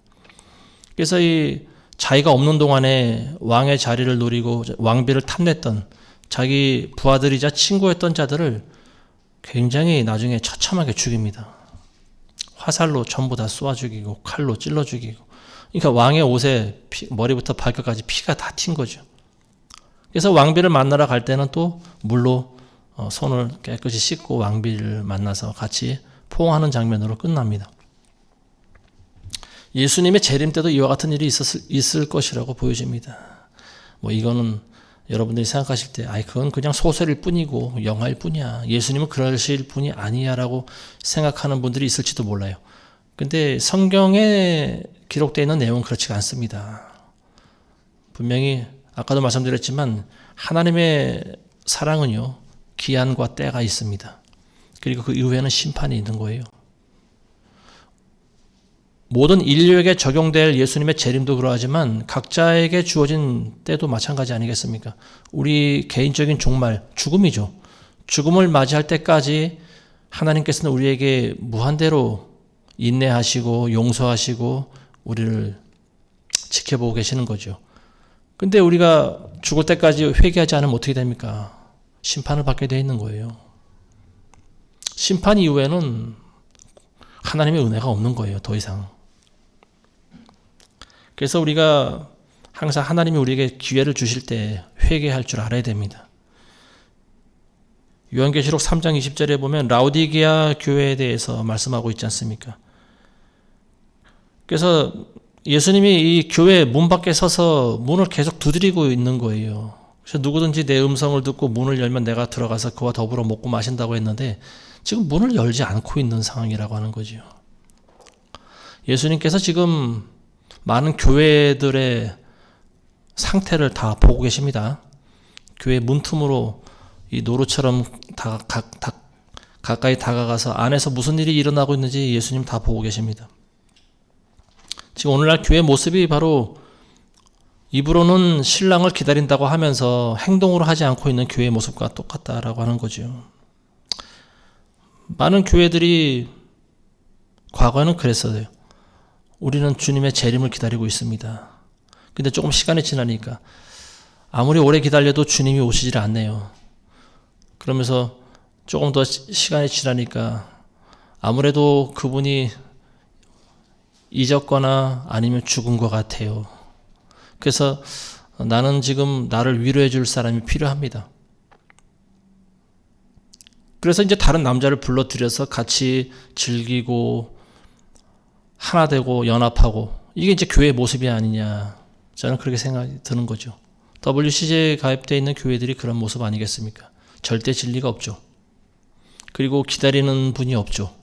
Speaker 1: 그래서 이 자기가 없는 동안에 왕의 자리를 노리고 왕비를 탐냈던 자기 부하들이자 친구였던 자들을 굉장히 나중에 처참하게 죽입니다. 화살로 전부 다 쏘아 죽이고 칼로 찔러 죽이고. 그러니까 왕의 옷에 머리부터 발끝까지 피가 다 튄 거죠. 그래서 왕비를 만나러 갈 때는 또 물로 손을 깨끗이 씻고 왕비를 만나서 같이 포옹하는 장면으로 끝납니다. 예수님의 재림 때도 이와 같은 일이 있을 것이라고 보여집니다. 뭐 이거는 여러분들이 생각하실 때 그건 그냥 소설일 뿐이고 영화일 뿐이야. 예수님은 그러실 분이 아니야 라고 생각하는 분들이 있을지도 몰라요. 근데 성경에 기록되어 있는 내용은 그렇지가 않습니다. 분명히 아까도 말씀드렸지만 하나님의 사랑은요 기한과 때가 있습니다. 그리고 그 이후에는 심판이 있는 거예요. 모든 인류에게 적용될 예수님의 재림도 그러하지만 각자에게 주어진 때도 마찬가지 아니겠습니까? 우리 개인적인 종말, 죽음이죠. 죽음을 맞이할 때까지 하나님께서는 우리에게 무한대로 인내하시고 용서하시고 우리를 지켜보고 계시는 거죠. 근데 우리가 죽을 때까지 회개하지 않으면 어떻게 됩니까? 심판을 받게 되어 있는 거예요. 심판 이후에는 하나님의 은혜가 없는 거예요. 더 이상. 그래서 우리가 항상 하나님이 우리에게 기회를 주실 때 회개할 줄 알아야 됩니다. 요한계시록 3장 20절에 보면 라오디게아 교회에 대해서 말씀하고 있지 않습니까? 그래서 예수님이 이 교회 문 밖에 서서 문을 계속 두드리고 있는 거예요. 그래서 누구든지 내 음성을 듣고 문을 열면 내가 들어가서 그와 더불어 먹고 마신다고 했는데 지금 문을 열지 않고 있는 상황이라고 하는 거죠. 예수님께서 지금 많은 교회들의 상태를 다 보고 계십니다. 교회 문틈으로 이 노루처럼 가까이 다가가서 안에서 무슨 일이 일어나고 있는지 예수님 다 보고 계십니다. 지금 오늘날 교회 모습이 바로 입으로는 신랑을 기다린다고 하면서 행동으로 하지 않고 있는 교회 모습과 똑같다라고 하는 거죠. 많은 교회들이 과거에는 그랬어요. 우리는 주님의 재림을 기다리고 있습니다. 근데 조금 시간이 지나니까 아무리 오래 기다려도 주님이 오시질 않네요. 그러면서 조금 더 시간이 지나니까 아무래도 그분이 잊었거나 아니면 죽은 것 같아요. 그래서 나는 지금 나를 위로해 줄 사람이 필요합니다. 그래서 이제 다른 남자를 불러들여서 같이 즐기고 하나 되고 연합하고 이게 이제 교회의 모습이 아니냐. 저는 그렇게 생각이 드는 거죠. WCJ에 가입되어 있는 교회들이 그런 모습 아니겠습니까? 절대 진리가 없죠. 그리고 기다리는 분이 없죠.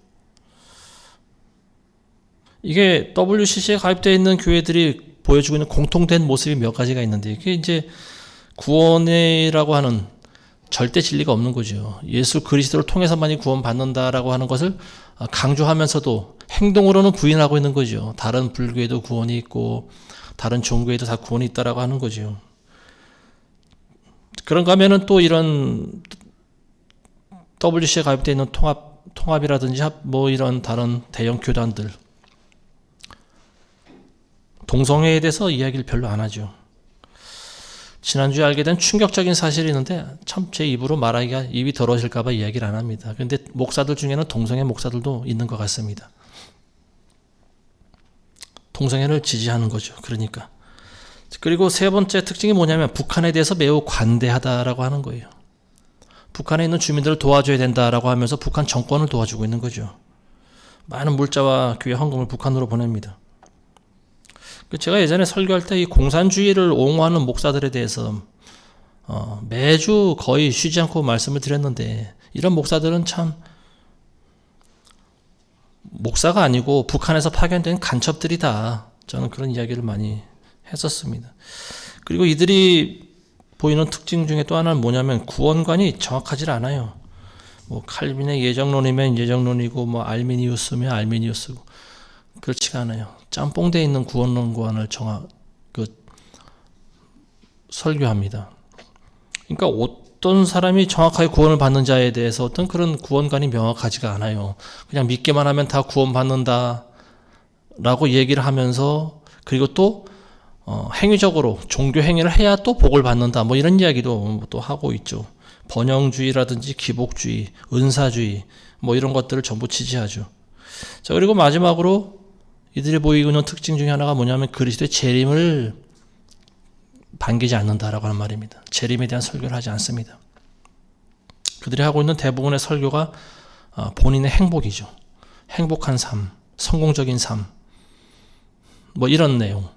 Speaker 1: 이게 WCC에 가입되어 있는 교회들이 보여주고 있는 공통된 모습이 몇 가지가 있는데, 이게 이제 구원이라고 하는 절대 진리가 없는 거죠. 예수 그리스도를 통해서만이 구원받는다라고 하는 것을 강조하면서도 행동으로는 부인하고 있는 거죠. 다른 불교에도 구원이 있고 다른 종교에도 다 구원이 있다라고 하는 거죠. 그런가 하면은 또 이런 WC에 가입되어 있는 통합이라든지 뭐 이런 다른 대형 교단들, 동성애에 대해서 이야기를 별로 안 하죠. 지난주에 알게 된 충격적인 사실이 있는데 참 제 입으로 말하기가 입이 더러워질까봐 이야기를 안 합니다. 그런데 목사들 중에는 동성애 목사들도 있는 것 같습니다. 동성애를 지지하는 거죠. 그러니까. 그리고 세 번째 특징이 뭐냐면 북한에 대해서 매우 관대하다라고 하는 거예요. 북한에 있는 주민들을 도와줘야 된다라고 하면서 북한 정권을 도와주고 있는 거죠. 많은 물자와 교회 헌금을 북한으로 보냅니다. 제가 예전에 설교할 때 이 공산주의를 옹호하는 목사들에 대해서 매주 거의 쉬지 않고 말씀을 드렸는데, 이런 목사들은 참 목사가 아니고 북한에서 파견된 간첩들이다. 저는 그런 이야기를 많이 했었습니다. 그리고 이들이 보이는 특징 중에 또 하나는 뭐냐면 구원관이 정확하지 않아요. 뭐 칼빈의 예정론이면 예정론이고 뭐 알미니우스면 알미니우스고 그렇지가 않아요. 짬뽕되어 있는 구원론관을 설교합니다. 그러니까 어떤 사람이 정확하게 구원을 받는 자에 대해서 어떤 그런 구원관이 명확하지가 않아요. 그냥 믿기만 하면 다 구원받는다 라고 얘기를 하면서, 그리고 또 행위적으로 종교 행위를 해야 또 복을 받는다 뭐 이런 이야기도 또 하고 있죠. 번영주의라든지 기복주의, 은사주의 뭐 이런 것들을 전부 지지하죠. 자, 그리고 마지막으로 이들이 보이고 있는 특징 중에 하나가 뭐냐면 그리스도의 재림을 반기지 않는다라고 하는 말입니다. 재림에 대한 설교를 하지 않습니다. 그들이 하고 있는 대부분의 설교가 본인의 행복이죠. 행복한 삶, 성공적인 삶, 뭐 이런 내용.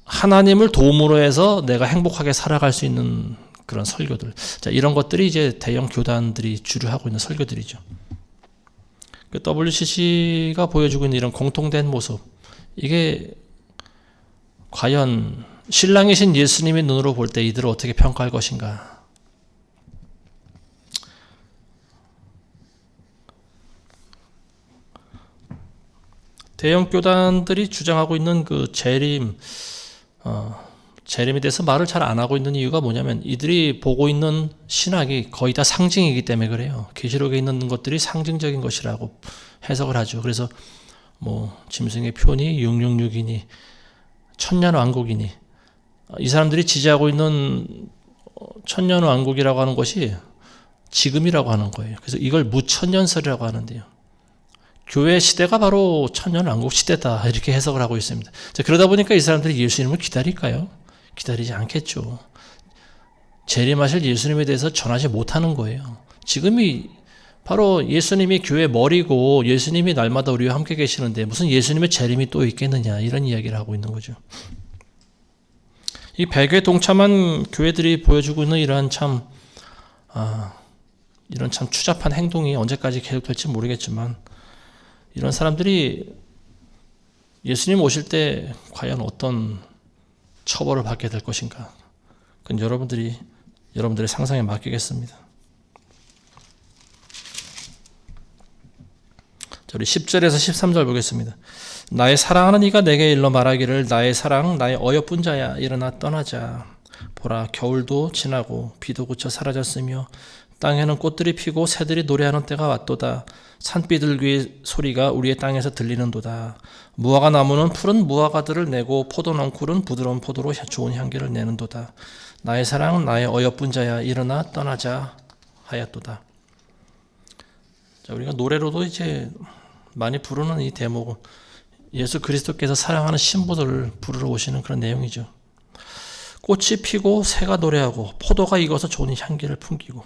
Speaker 1: 하나님을 도움으로 해서 내가 행복하게 살아갈 수 있는 그런 설교들. 자, 이런 것들이 이제 대형 교단들이 주로 하고 있는 설교들이죠. WCC가 보여주고 있는 이런 공통된 모습, 이게 과연 신랑이신 예수님의 눈으로 볼 때 이들을 어떻게 평가할 것인가? 대형 교단들이 주장하고 있는 그 재림에 대해서 말을 잘 안 하고 있는 이유가 뭐냐면, 이들이 보고 있는 신학이 거의 다 상징이기 때문에 그래요. 계시록에 있는 것들이 상징적인 것이라고 해석을 하죠. 그래서 뭐 짐승의 표니 666이니 천년왕국이니, 이 사람들이 지지하고 있는 천년왕국이라고 하는 것이 지금이라고 하는 거예요. 그래서 이걸 무천년설이라고 하는데요. 교회 시대가 바로 천년왕국 시대다 이렇게 해석을 하고 있습니다. 자, 그러다 보니까 이 사람들이 예수님을 기다릴까요? 기다리지 않겠죠. 재림하실 예수님에 대해서 전하지 못하는 거예요. 지금이 바로 예수님이 교회 머리고 예수님이 날마다 우리와 함께 계시는데 무슨 예수님의 재림이 또 있겠느냐, 이런 이야기를 하고 있는 거죠. 이 배교에 동참한 교회들이 보여주고 있는 이런 참 추잡한 행동이 언제까지 계속될지 모르겠지만, 이런 사람들이 예수님 오실 때 과연 어떤 처벌을 받게 될 것인가, 그건 여러분들의 상상에 맡기겠습니다. 자, 우리 10절에서 13절 보겠습니다. 나의 사랑하는 이가 내게 일러 말하기를, 나의 사랑, 나의 어여쁜 자야, 일어나 떠나자. 보라, 겨울도 지나고 비도 그쳐 사라졌으며 땅에는 꽃들이 피고 새들이 노래하는 때가 왔도다. 산비둘기의 소리가 우리의 땅에서 들리는도다. 무화과 나무는 푸른 무화과들을 내고 포도넝쿨은 부드러운 포도로 좋은 향기를 내는도다. 나의 사랑, 나의 어여쁜 자야, 일어나 떠나자 하였도다. 자, 우리가 노래로도 이제 많이 부르는 이 대목은 예수 그리스도께서 사랑하는 신부들을 부르러 오시는 그런 내용이죠. 꽃이 피고 새가 노래하고 포도가 익어서 좋은 향기를 풍기고,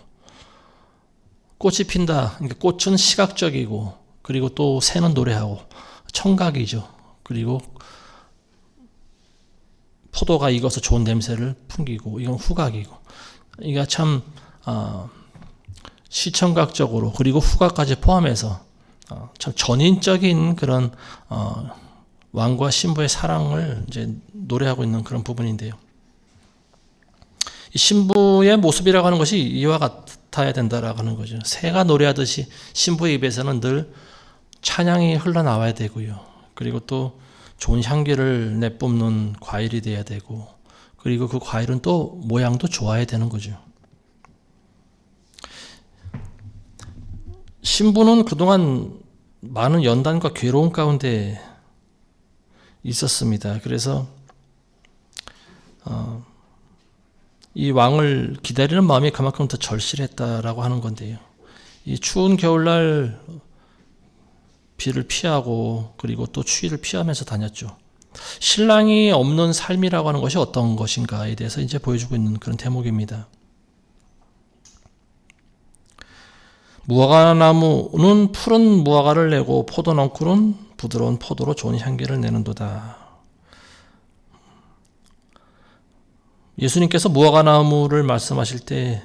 Speaker 1: 꽃이 핀다. 그러니까 꽃은 시각적이고, 그리고 또 새는 노래하고 청각이죠. 그리고 포도가 익어서 좋은 냄새를 풍기고, 이건 후각이고, 이게 참 시청각적으로 그리고 후각까지 포함해서 참 전인적인 그런 왕과 신부의 사랑을 이제 노래하고 있는 그런 부분인데요. 이 신부의 모습이라고 하는 것이 이와 같아야 된다라고 하는 거죠. 새가 노래하듯이 신부의 입에서는 늘 찬양이 흘러나와야 되고요. 그리고 또 좋은 향기를 내뿜는 과일이 돼야 되고, 그리고 그 과일은 또 모양도 좋아야 되는 거죠. 신부는 그동안 많은 연단과 괴로움 가운데 있었습니다. 그래서 이 왕을 기다리는 마음이 그만큼 더 절실했다라고 하는 건데요. 이 추운 겨울날 비를 피하고 그리고 또 추위를 피하면서 다녔죠. 신랑이 없는 삶이라고 하는 것이 어떤 것인가에 대해서 이제 보여주고 있는 그런 대목입니다. 무화과나무는 푸른 무화과를 내고 포도넝쿨은 부드러운 포도로 좋은 향기를 내는도다. 예수님께서 무화과나무를 말씀하실 때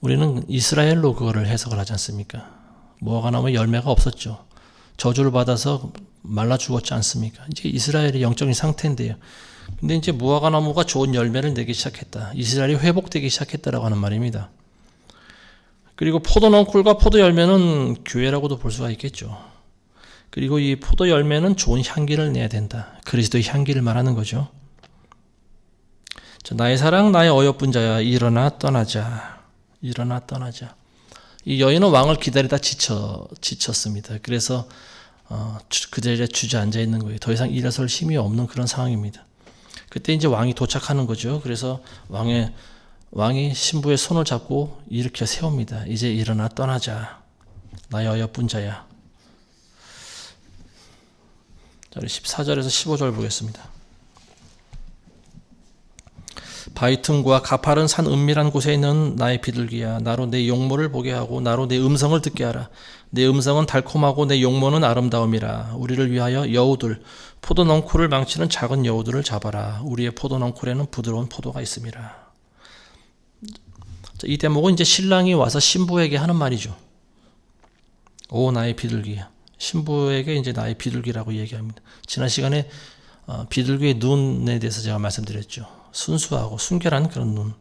Speaker 1: 우리는 이스라엘로 그거를 해석을 하지 않습니까? 무화과나무에 열매가 없었죠. 저주를 받아서 말라 죽었지 않습니까? 이제 이스라엘의 영적인 상태인데요. 근데 이제 무화과나무가 좋은 열매를 내기 시작했다. 이스라엘이 회복되기 시작했다라고 하는 말입니다. 그리고 포도넝쿨과 포도 열매는 교회라고도 볼 수가 있겠죠. 그리고 이 포도 열매는 좋은 향기를 내야 된다. 그리스도의 향기를 말하는 거죠. 나의 사랑 나의 어여쁜 자야 일어나 떠나자. 일어나 떠나자. 이 여인은 왕을 기다리다 지쳤습니다. 그래서 그 자리에 주저앉아 있는 거예요. 더 이상 일어설 힘이 없는 그런 상황입니다. 그때 이제 왕이 도착하는 거죠. 그래서 왕이 신부의 손을 잡고 일으켜 세웁니다. 이제 일어나 떠나자. 나의 어여쁜 자야. 14절에서 15절 보겠습니다. 바위 틈과 가파른 산 은밀한 곳에 있는 나의 비둘기야, 나로 내 용모를 보게 하고 나로 내 음성을 듣게 하라. 내 음성은 달콤하고 내 용모는 아름다움이라. 우리를 위하여 여우들, 포도넝쿨을 망치는 작은 여우들을 잡아라. 우리의 포도넝쿨에는 부드러운 포도가 있음이라. 이 대목은 이제 신랑이 와서 신부에게 하는 말이죠. 오 나의 비둘기야. 신부에게 이제 나의 비둘기라고 얘기합니다. 지난 시간에 비둘기의 눈에 대해서 제가 말씀드렸죠. 순수하고 순결한 그런 눈.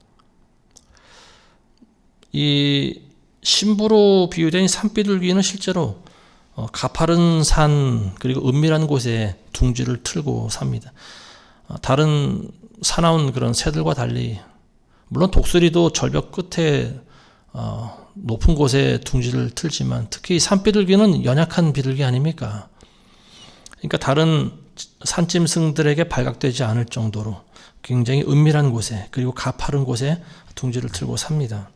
Speaker 1: 이 신부로 비유된 산비둘기는 실제로 가파른 산 그리고 은밀한 곳에 둥지를 틀고 삽니다. 다른 사나운 그런 새들과 달리 물론 독수리도 절벽 끝에 높은 곳에 둥지를 틀지만 특히 산비둘기는 연약한 비둘기 아닙니까? 그러니까 다른 산짐승들에게 발각되지 않을 정도로 굉장히 은밀한 곳에 그리고 가파른 곳에 둥지를 틀고 삽니다.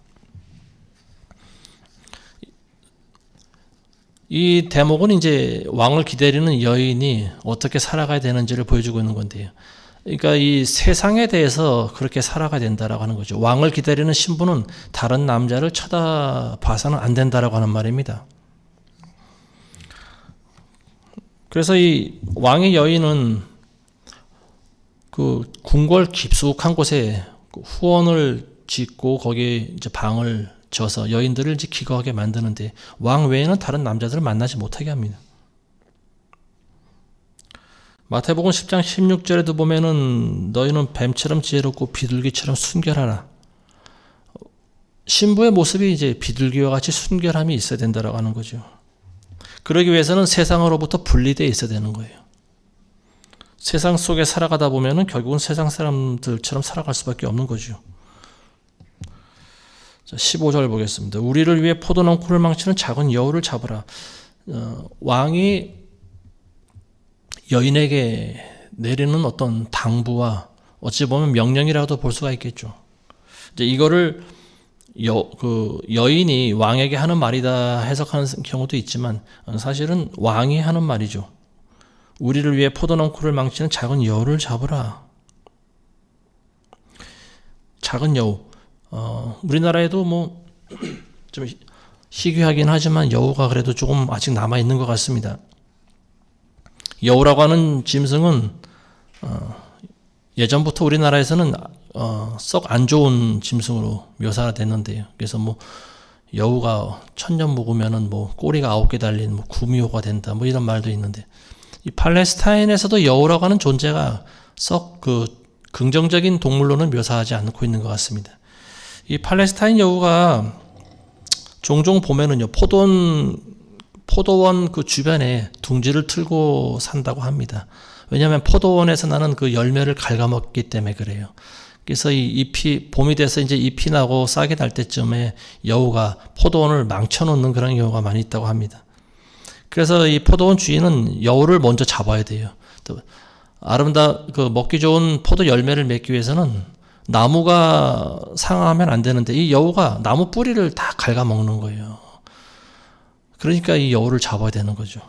Speaker 1: 이 대목은 이제 왕을 기다리는 여인이 어떻게 살아가야 되는지를 보여주고 있는 건데요. 그러니까 이 세상에 대해서 그렇게 살아가야 된다라고 하는 거죠. 왕을 기다리는 신부는 다른 남자를 쳐다봐서는 안 된다라고 하는 말입니다. 그래서 이 왕의 여인은 그 궁궐 깊숙한 곳에 후원을 짓고 거기에 이제 방을 져서 여인들을 이제 기거하게 만드는데 왕 외에는 다른 남자들을 만나지 못하게 합니다. 마태복음 10장 16절에도 보면은 너희는 뱀처럼 지혜롭고 비둘기처럼 순결하라. 신부의 모습이 이제 비둘기와 같이 순결함이 있어야 된다라고 하는 거죠. 그러기 위해서는 세상으로부터 분리되어 있어야 되는 거예요. 세상 속에 살아가다 보면은 결국은 세상 사람들처럼 살아갈 수밖에 없는 거죠. 자, 15절 보겠습니다. 우리를 위해 포도넝쿨을 망치는 작은 여우를 잡으라. 왕이 여인에게 내리는 어떤 당부와 어찌 보면 명령이라도 볼 수가 있겠죠. 이제 이거를 여인이 왕에게 하는 말이다 해석하는 경우도 있지만 사실은 왕이 하는 말이죠. 우리를 위해 포도넝쿨을 망치는 작은 여우를 잡으라. 작은 여우. 우리나라에도 뭐 좀 희귀하긴 하지만 여우가 그래도 조금 아직 남아 있는 것 같습니다. 여우라고 하는 짐승은 예전부터 우리나라에서는 썩 안 좋은 짐승으로 묘사가 됐는데요. 그래서 뭐 여우가 1000년 묵으면은 뭐 꼬리가 9개 달린 뭐 구미호가 된다 뭐 이런 말도 있는데, 이 팔레스타인에서도 여우라고 하는 존재가 썩 그 긍정적인 동물로는 묘사하지 않고 있는 것 같습니다. 이 팔레스타인 여우가 종종 보면은요, 포도원 그 주변에 둥지를 틀고 산다고 합니다. 왜냐하면 포도원에서 나는 그 열매를 갉아먹기 때문에 그래요. 그래서 이 잎이, 봄이 돼서 이제 잎이 나고 싹이 날 때쯤에 여우가 포도원을 망쳐놓는 그런 경우가 많이 있다고 합니다. 그래서 이 포도원 주인은 여우를 먼저 잡아야 돼요. 또 먹기 좋은 포도 열매를 맺기 위해서는 나무가 상하면 안 되는데, 이 여우가 나무 뿌리를 다 갉아먹는 거예요. 그러니까 이 여우를 잡아야 되는 거죠.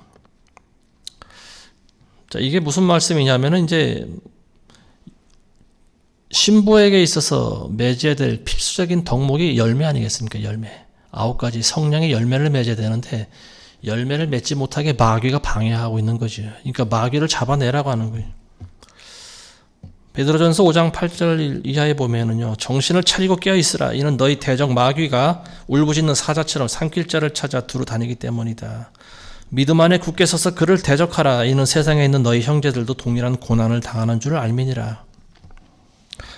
Speaker 1: 자, 이게 무슨 말씀이냐면은 이제 신부에게 있어서 맺어야 될 필수적인 덕목이 열매 아니겠습니까? 열매. 9가지 성령의 열매를 맺어야 되는데 열매를 맺지 못하게 마귀가 방해하고 있는 거죠. 그러니까 마귀를 잡아내라고 하는 거예요. 베드로전서 5장 8절 이하에 보면은요, 정신을 차리고 깨어있으라. 이는 너희 대적 마귀가 울부짖는 사자처럼 산길자를 찾아 두루 다니기 때문이다. 믿음 안에 굳게 서서 그를 대적하라. 이는 세상에 있는 너희 형제들도 동일한 고난을 당하는 줄 알미니라.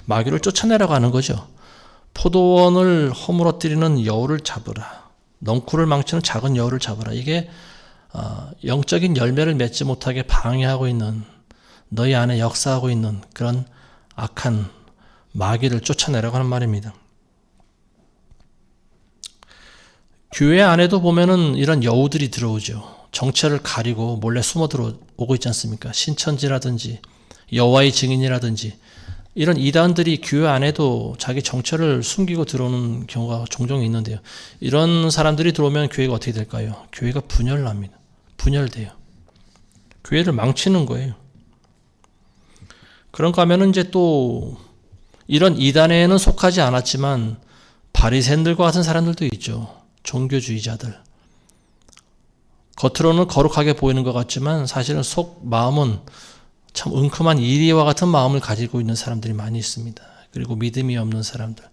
Speaker 1: 마귀를 쫓아내라고 하는 거죠. 포도원을 허물어뜨리는 여우를 잡으라. 넝쿨을 망치는 작은 여우를 잡으라. 이게 영적인 열매를 맺지 못하게 방해하고 있는, 너희 안에 역사하고 있는 그런 악한 마귀를 쫓아내라고 하는 말입니다. 교회 안에도 보면은 이런 여우들이 들어오죠. 정체를 가리고 몰래 숨어 들어오고 있지 않습니까? 신천지라든지 여호와의 증인이라든지 이런 이단들이 교회 안에도 자기 정체를 숨기고 들어오는 경우가 종종 있는데요. 이런 사람들이 들어오면 교회가 어떻게 될까요? 교회가 분열납니다. 분열돼요. 교회를 망치는 거예요. 그런가 하면은 이제 또 이런 이단에는 속하지 않았지만 바리새인들과 같은 사람들도 있죠. 종교주의자들. 겉으로는 거룩하게 보이는 것 같지만 사실은 속 마음은 참 은큼한 이리와 같은 마음을 가지고 있는 사람들이 많이 있습니다. 그리고 믿음이 없는 사람들,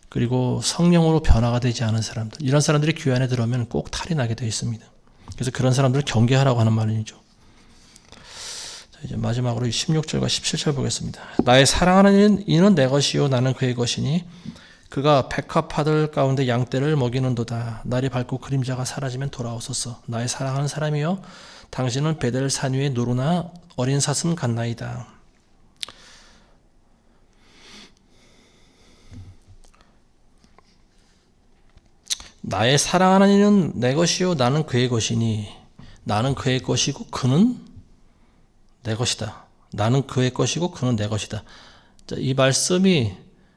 Speaker 1: 그리고 성령으로 변화가 되지 않은 사람들, 이런 사람들이 교회 안에 들어오면 꼭 탈이 나게 되어 있습니다. 그래서 그런 사람들을 경계하라고 하는 말이죠. 이제 마지막으로 16절과 17절 보겠습니다. 나의 사랑하는 이는 내 것이요 나는 그의 것이니 그가 백합화들 가운데 양떼를 먹이는도다. 날이 밝고 그림자가 사라지면 돌아오소서. 나의 사랑하는 사람이여 당신은 베델 산 위에 누르나 어린 사슴 같나이다. 나의 사랑하는 이는 내 것이요 나는 그의 것이니, 나는 그의 것이고 그는 내 것이다. 나는 그의 것이고 그는 내 것이다. 자, 이 말씀이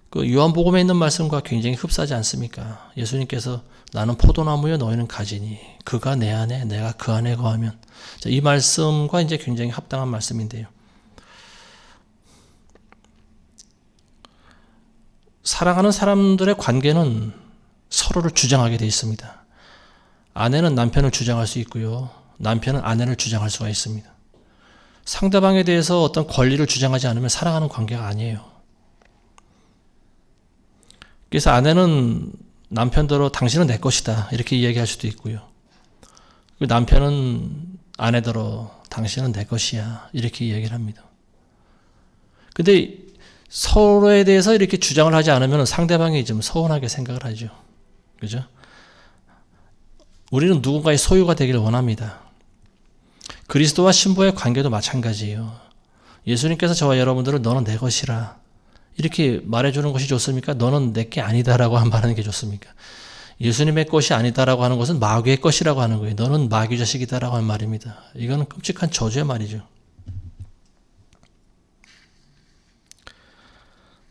Speaker 1: 그 요한복음에 있는 말씀과 굉장히 흡사하지 않습니까? 예수님께서 나는 포도나무여 너희는 가지니 그가 내 안에 내가 그 안에 거하면. 자, 이 말씀과 이제 굉장히 합당한 말씀인데요. 사랑하는 사람들의 관계는 서로를 주장하게 되어 있습니다. 아내는 남편을 주장할 수 있고요. 남편은 아내를 주장할 수가 있습니다. 상대방에 대해서 어떤 권리를 주장하지 않으면 사랑하는 관계가 아니에요. 그래서 아내는 남편대로 당신은 내 것이다 이렇게 이야기할 수도 있고요. 남편은 아내대로 당신은 내 것이야 이렇게 이야기를 합니다. 근데 서로에 대해서 이렇게 주장을 하지 않으면 상대방이 좀 서운하게 생각을 하죠. 그죠? 우리는 누군가의 소유가 되기를 원합니다. 그리스도와 신부의 관계도 마찬가지예요. 예수님께서 저와 여러분들은 너는 내 것이라 이렇게 말해주는 것이 좋습니까? 너는 내게 아니다라고 말하는 게 좋습니까? 예수님의 것이 아니다라고 하는 것은 마귀의 것이라고 하는 거예요. 너는 마귀 자식이다라고 하는 말입니다. 이거는 끔찍한 저주의 말이죠.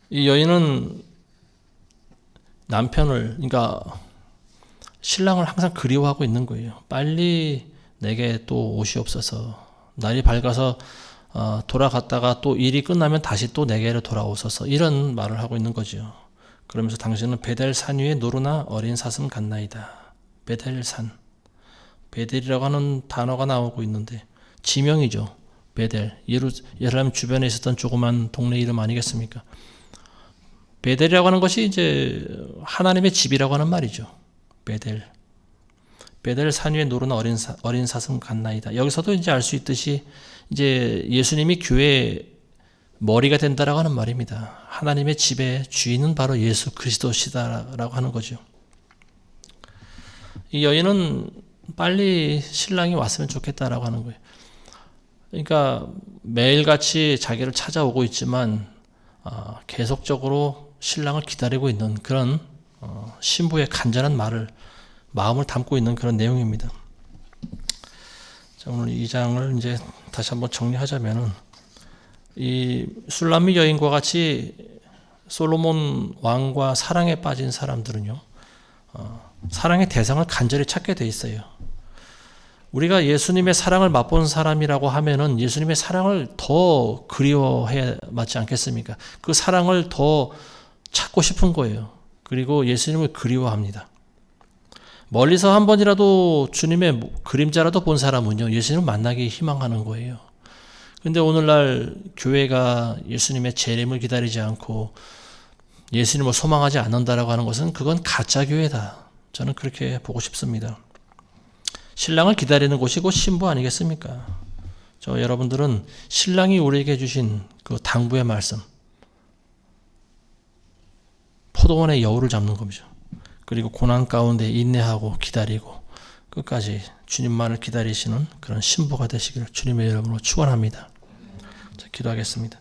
Speaker 1: 이 여인은 남편을, 그러니까 신랑을 항상 그리워하고 있는 거예요. 빨리 내게 또 오시옵소서. 날이 밝아서 돌아갔다가 또 일이 끝나면 다시 또 내게로 돌아오소서. 이런 말을 하고 있는 거죠. 그러면서 당신은 베델 산 위에 노루나 어린 사슴 같나이다. 베델 산. 베델이라고 하는 단어가 나오고 있는데 지명이죠. 베델. 예루살렘 주변에 있었던 조그만 동네 이름 아니겠습니까? 베델이라고 하는 것이 이제 하나님의 집이라고 하는 말이죠. 베델 산 위에 누르는 어린 사슴 같나이다. 여기서도 이제 알 수 있듯이 이제 예수님이 교회의 머리가 된다라고 하는 말입니다. 하나님의 집의 주인은 바로 예수 그리스도시다라고 하는 거죠. 이 여인은 빨리 신랑이 왔으면 좋겠다라고 하는 거예요. 그러니까 매일같이 자기를 찾아오고 있지만 계속적으로 신랑을 기다리고 있는 그런 신부의 간절한 마음을 담고 있는 그런 내용입니다. 자, 오늘 이 장을 이제 다시 한번 정리하자면은 이 술람미 여인과 같이 솔로몬 왕과 사랑에 빠진 사람들은요, 사랑의 대상을 간절히 찾게 돼 있어요. 우리가 예수님의 사랑을 맛본 사람이라고 하면은 예수님의 사랑을 더 그리워해 맞지 않겠습니까? 그 사랑을 더 찾고 싶은 거예요. 그리고 예수님을 그리워합니다. 멀리서 한 번이라도 주님의 그림자라도 본 사람은요, 예수님을 만나기 희망하는 거예요. 근데 오늘날 교회가 예수님의 재림을 기다리지 않고 예수님을 소망하지 않는다라고 하는 것은 그건 가짜 교회다. 저는 그렇게 보고 싶습니다. 신랑을 기다리는 곳이 곧 신부 아니겠습니까? 여러분들은 신랑이 우리에게 주신 그 당부의 말씀, 포도원의 여우를 잡는 겁니다. 그리고 고난 가운데 인내하고 기다리고 끝까지 주님만을 기다리시는 그런 신부가 되시기를 주님의 이름으로 축원합니다. 자, 기도하겠습니다.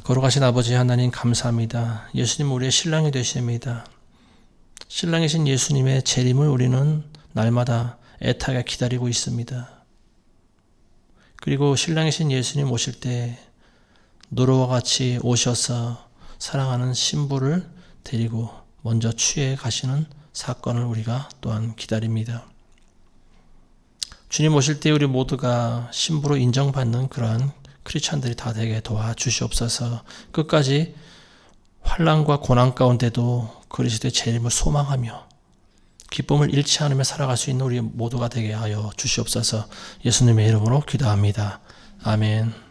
Speaker 1: 거룩하신 아버지 하나님 감사합니다. 예수님 우리의 신랑이 되십니다. 신랑이신 예수님의 재림을 우리는 날마다 애타게 기다리고 있습니다. 그리고 신랑이신 예수님 오실 때 노루와 같이 오셔서 사랑하는 신부를 데리고 먼저 취해 가시는 사건을 우리가 또한 기다립니다. 주님 오실 때 우리 모두가 신부로 인정받는 그러한 크리스찬들이 다 되게 도와주시옵소서. 끝까지 환난과 고난 가운데도 그리스도의 재림을 소망하며 기쁨을 잃지 않으며 살아갈 수 있는 우리 모두가 되게 하여 주시옵소서. 예수님의 이름으로 기도합니다. 아멘.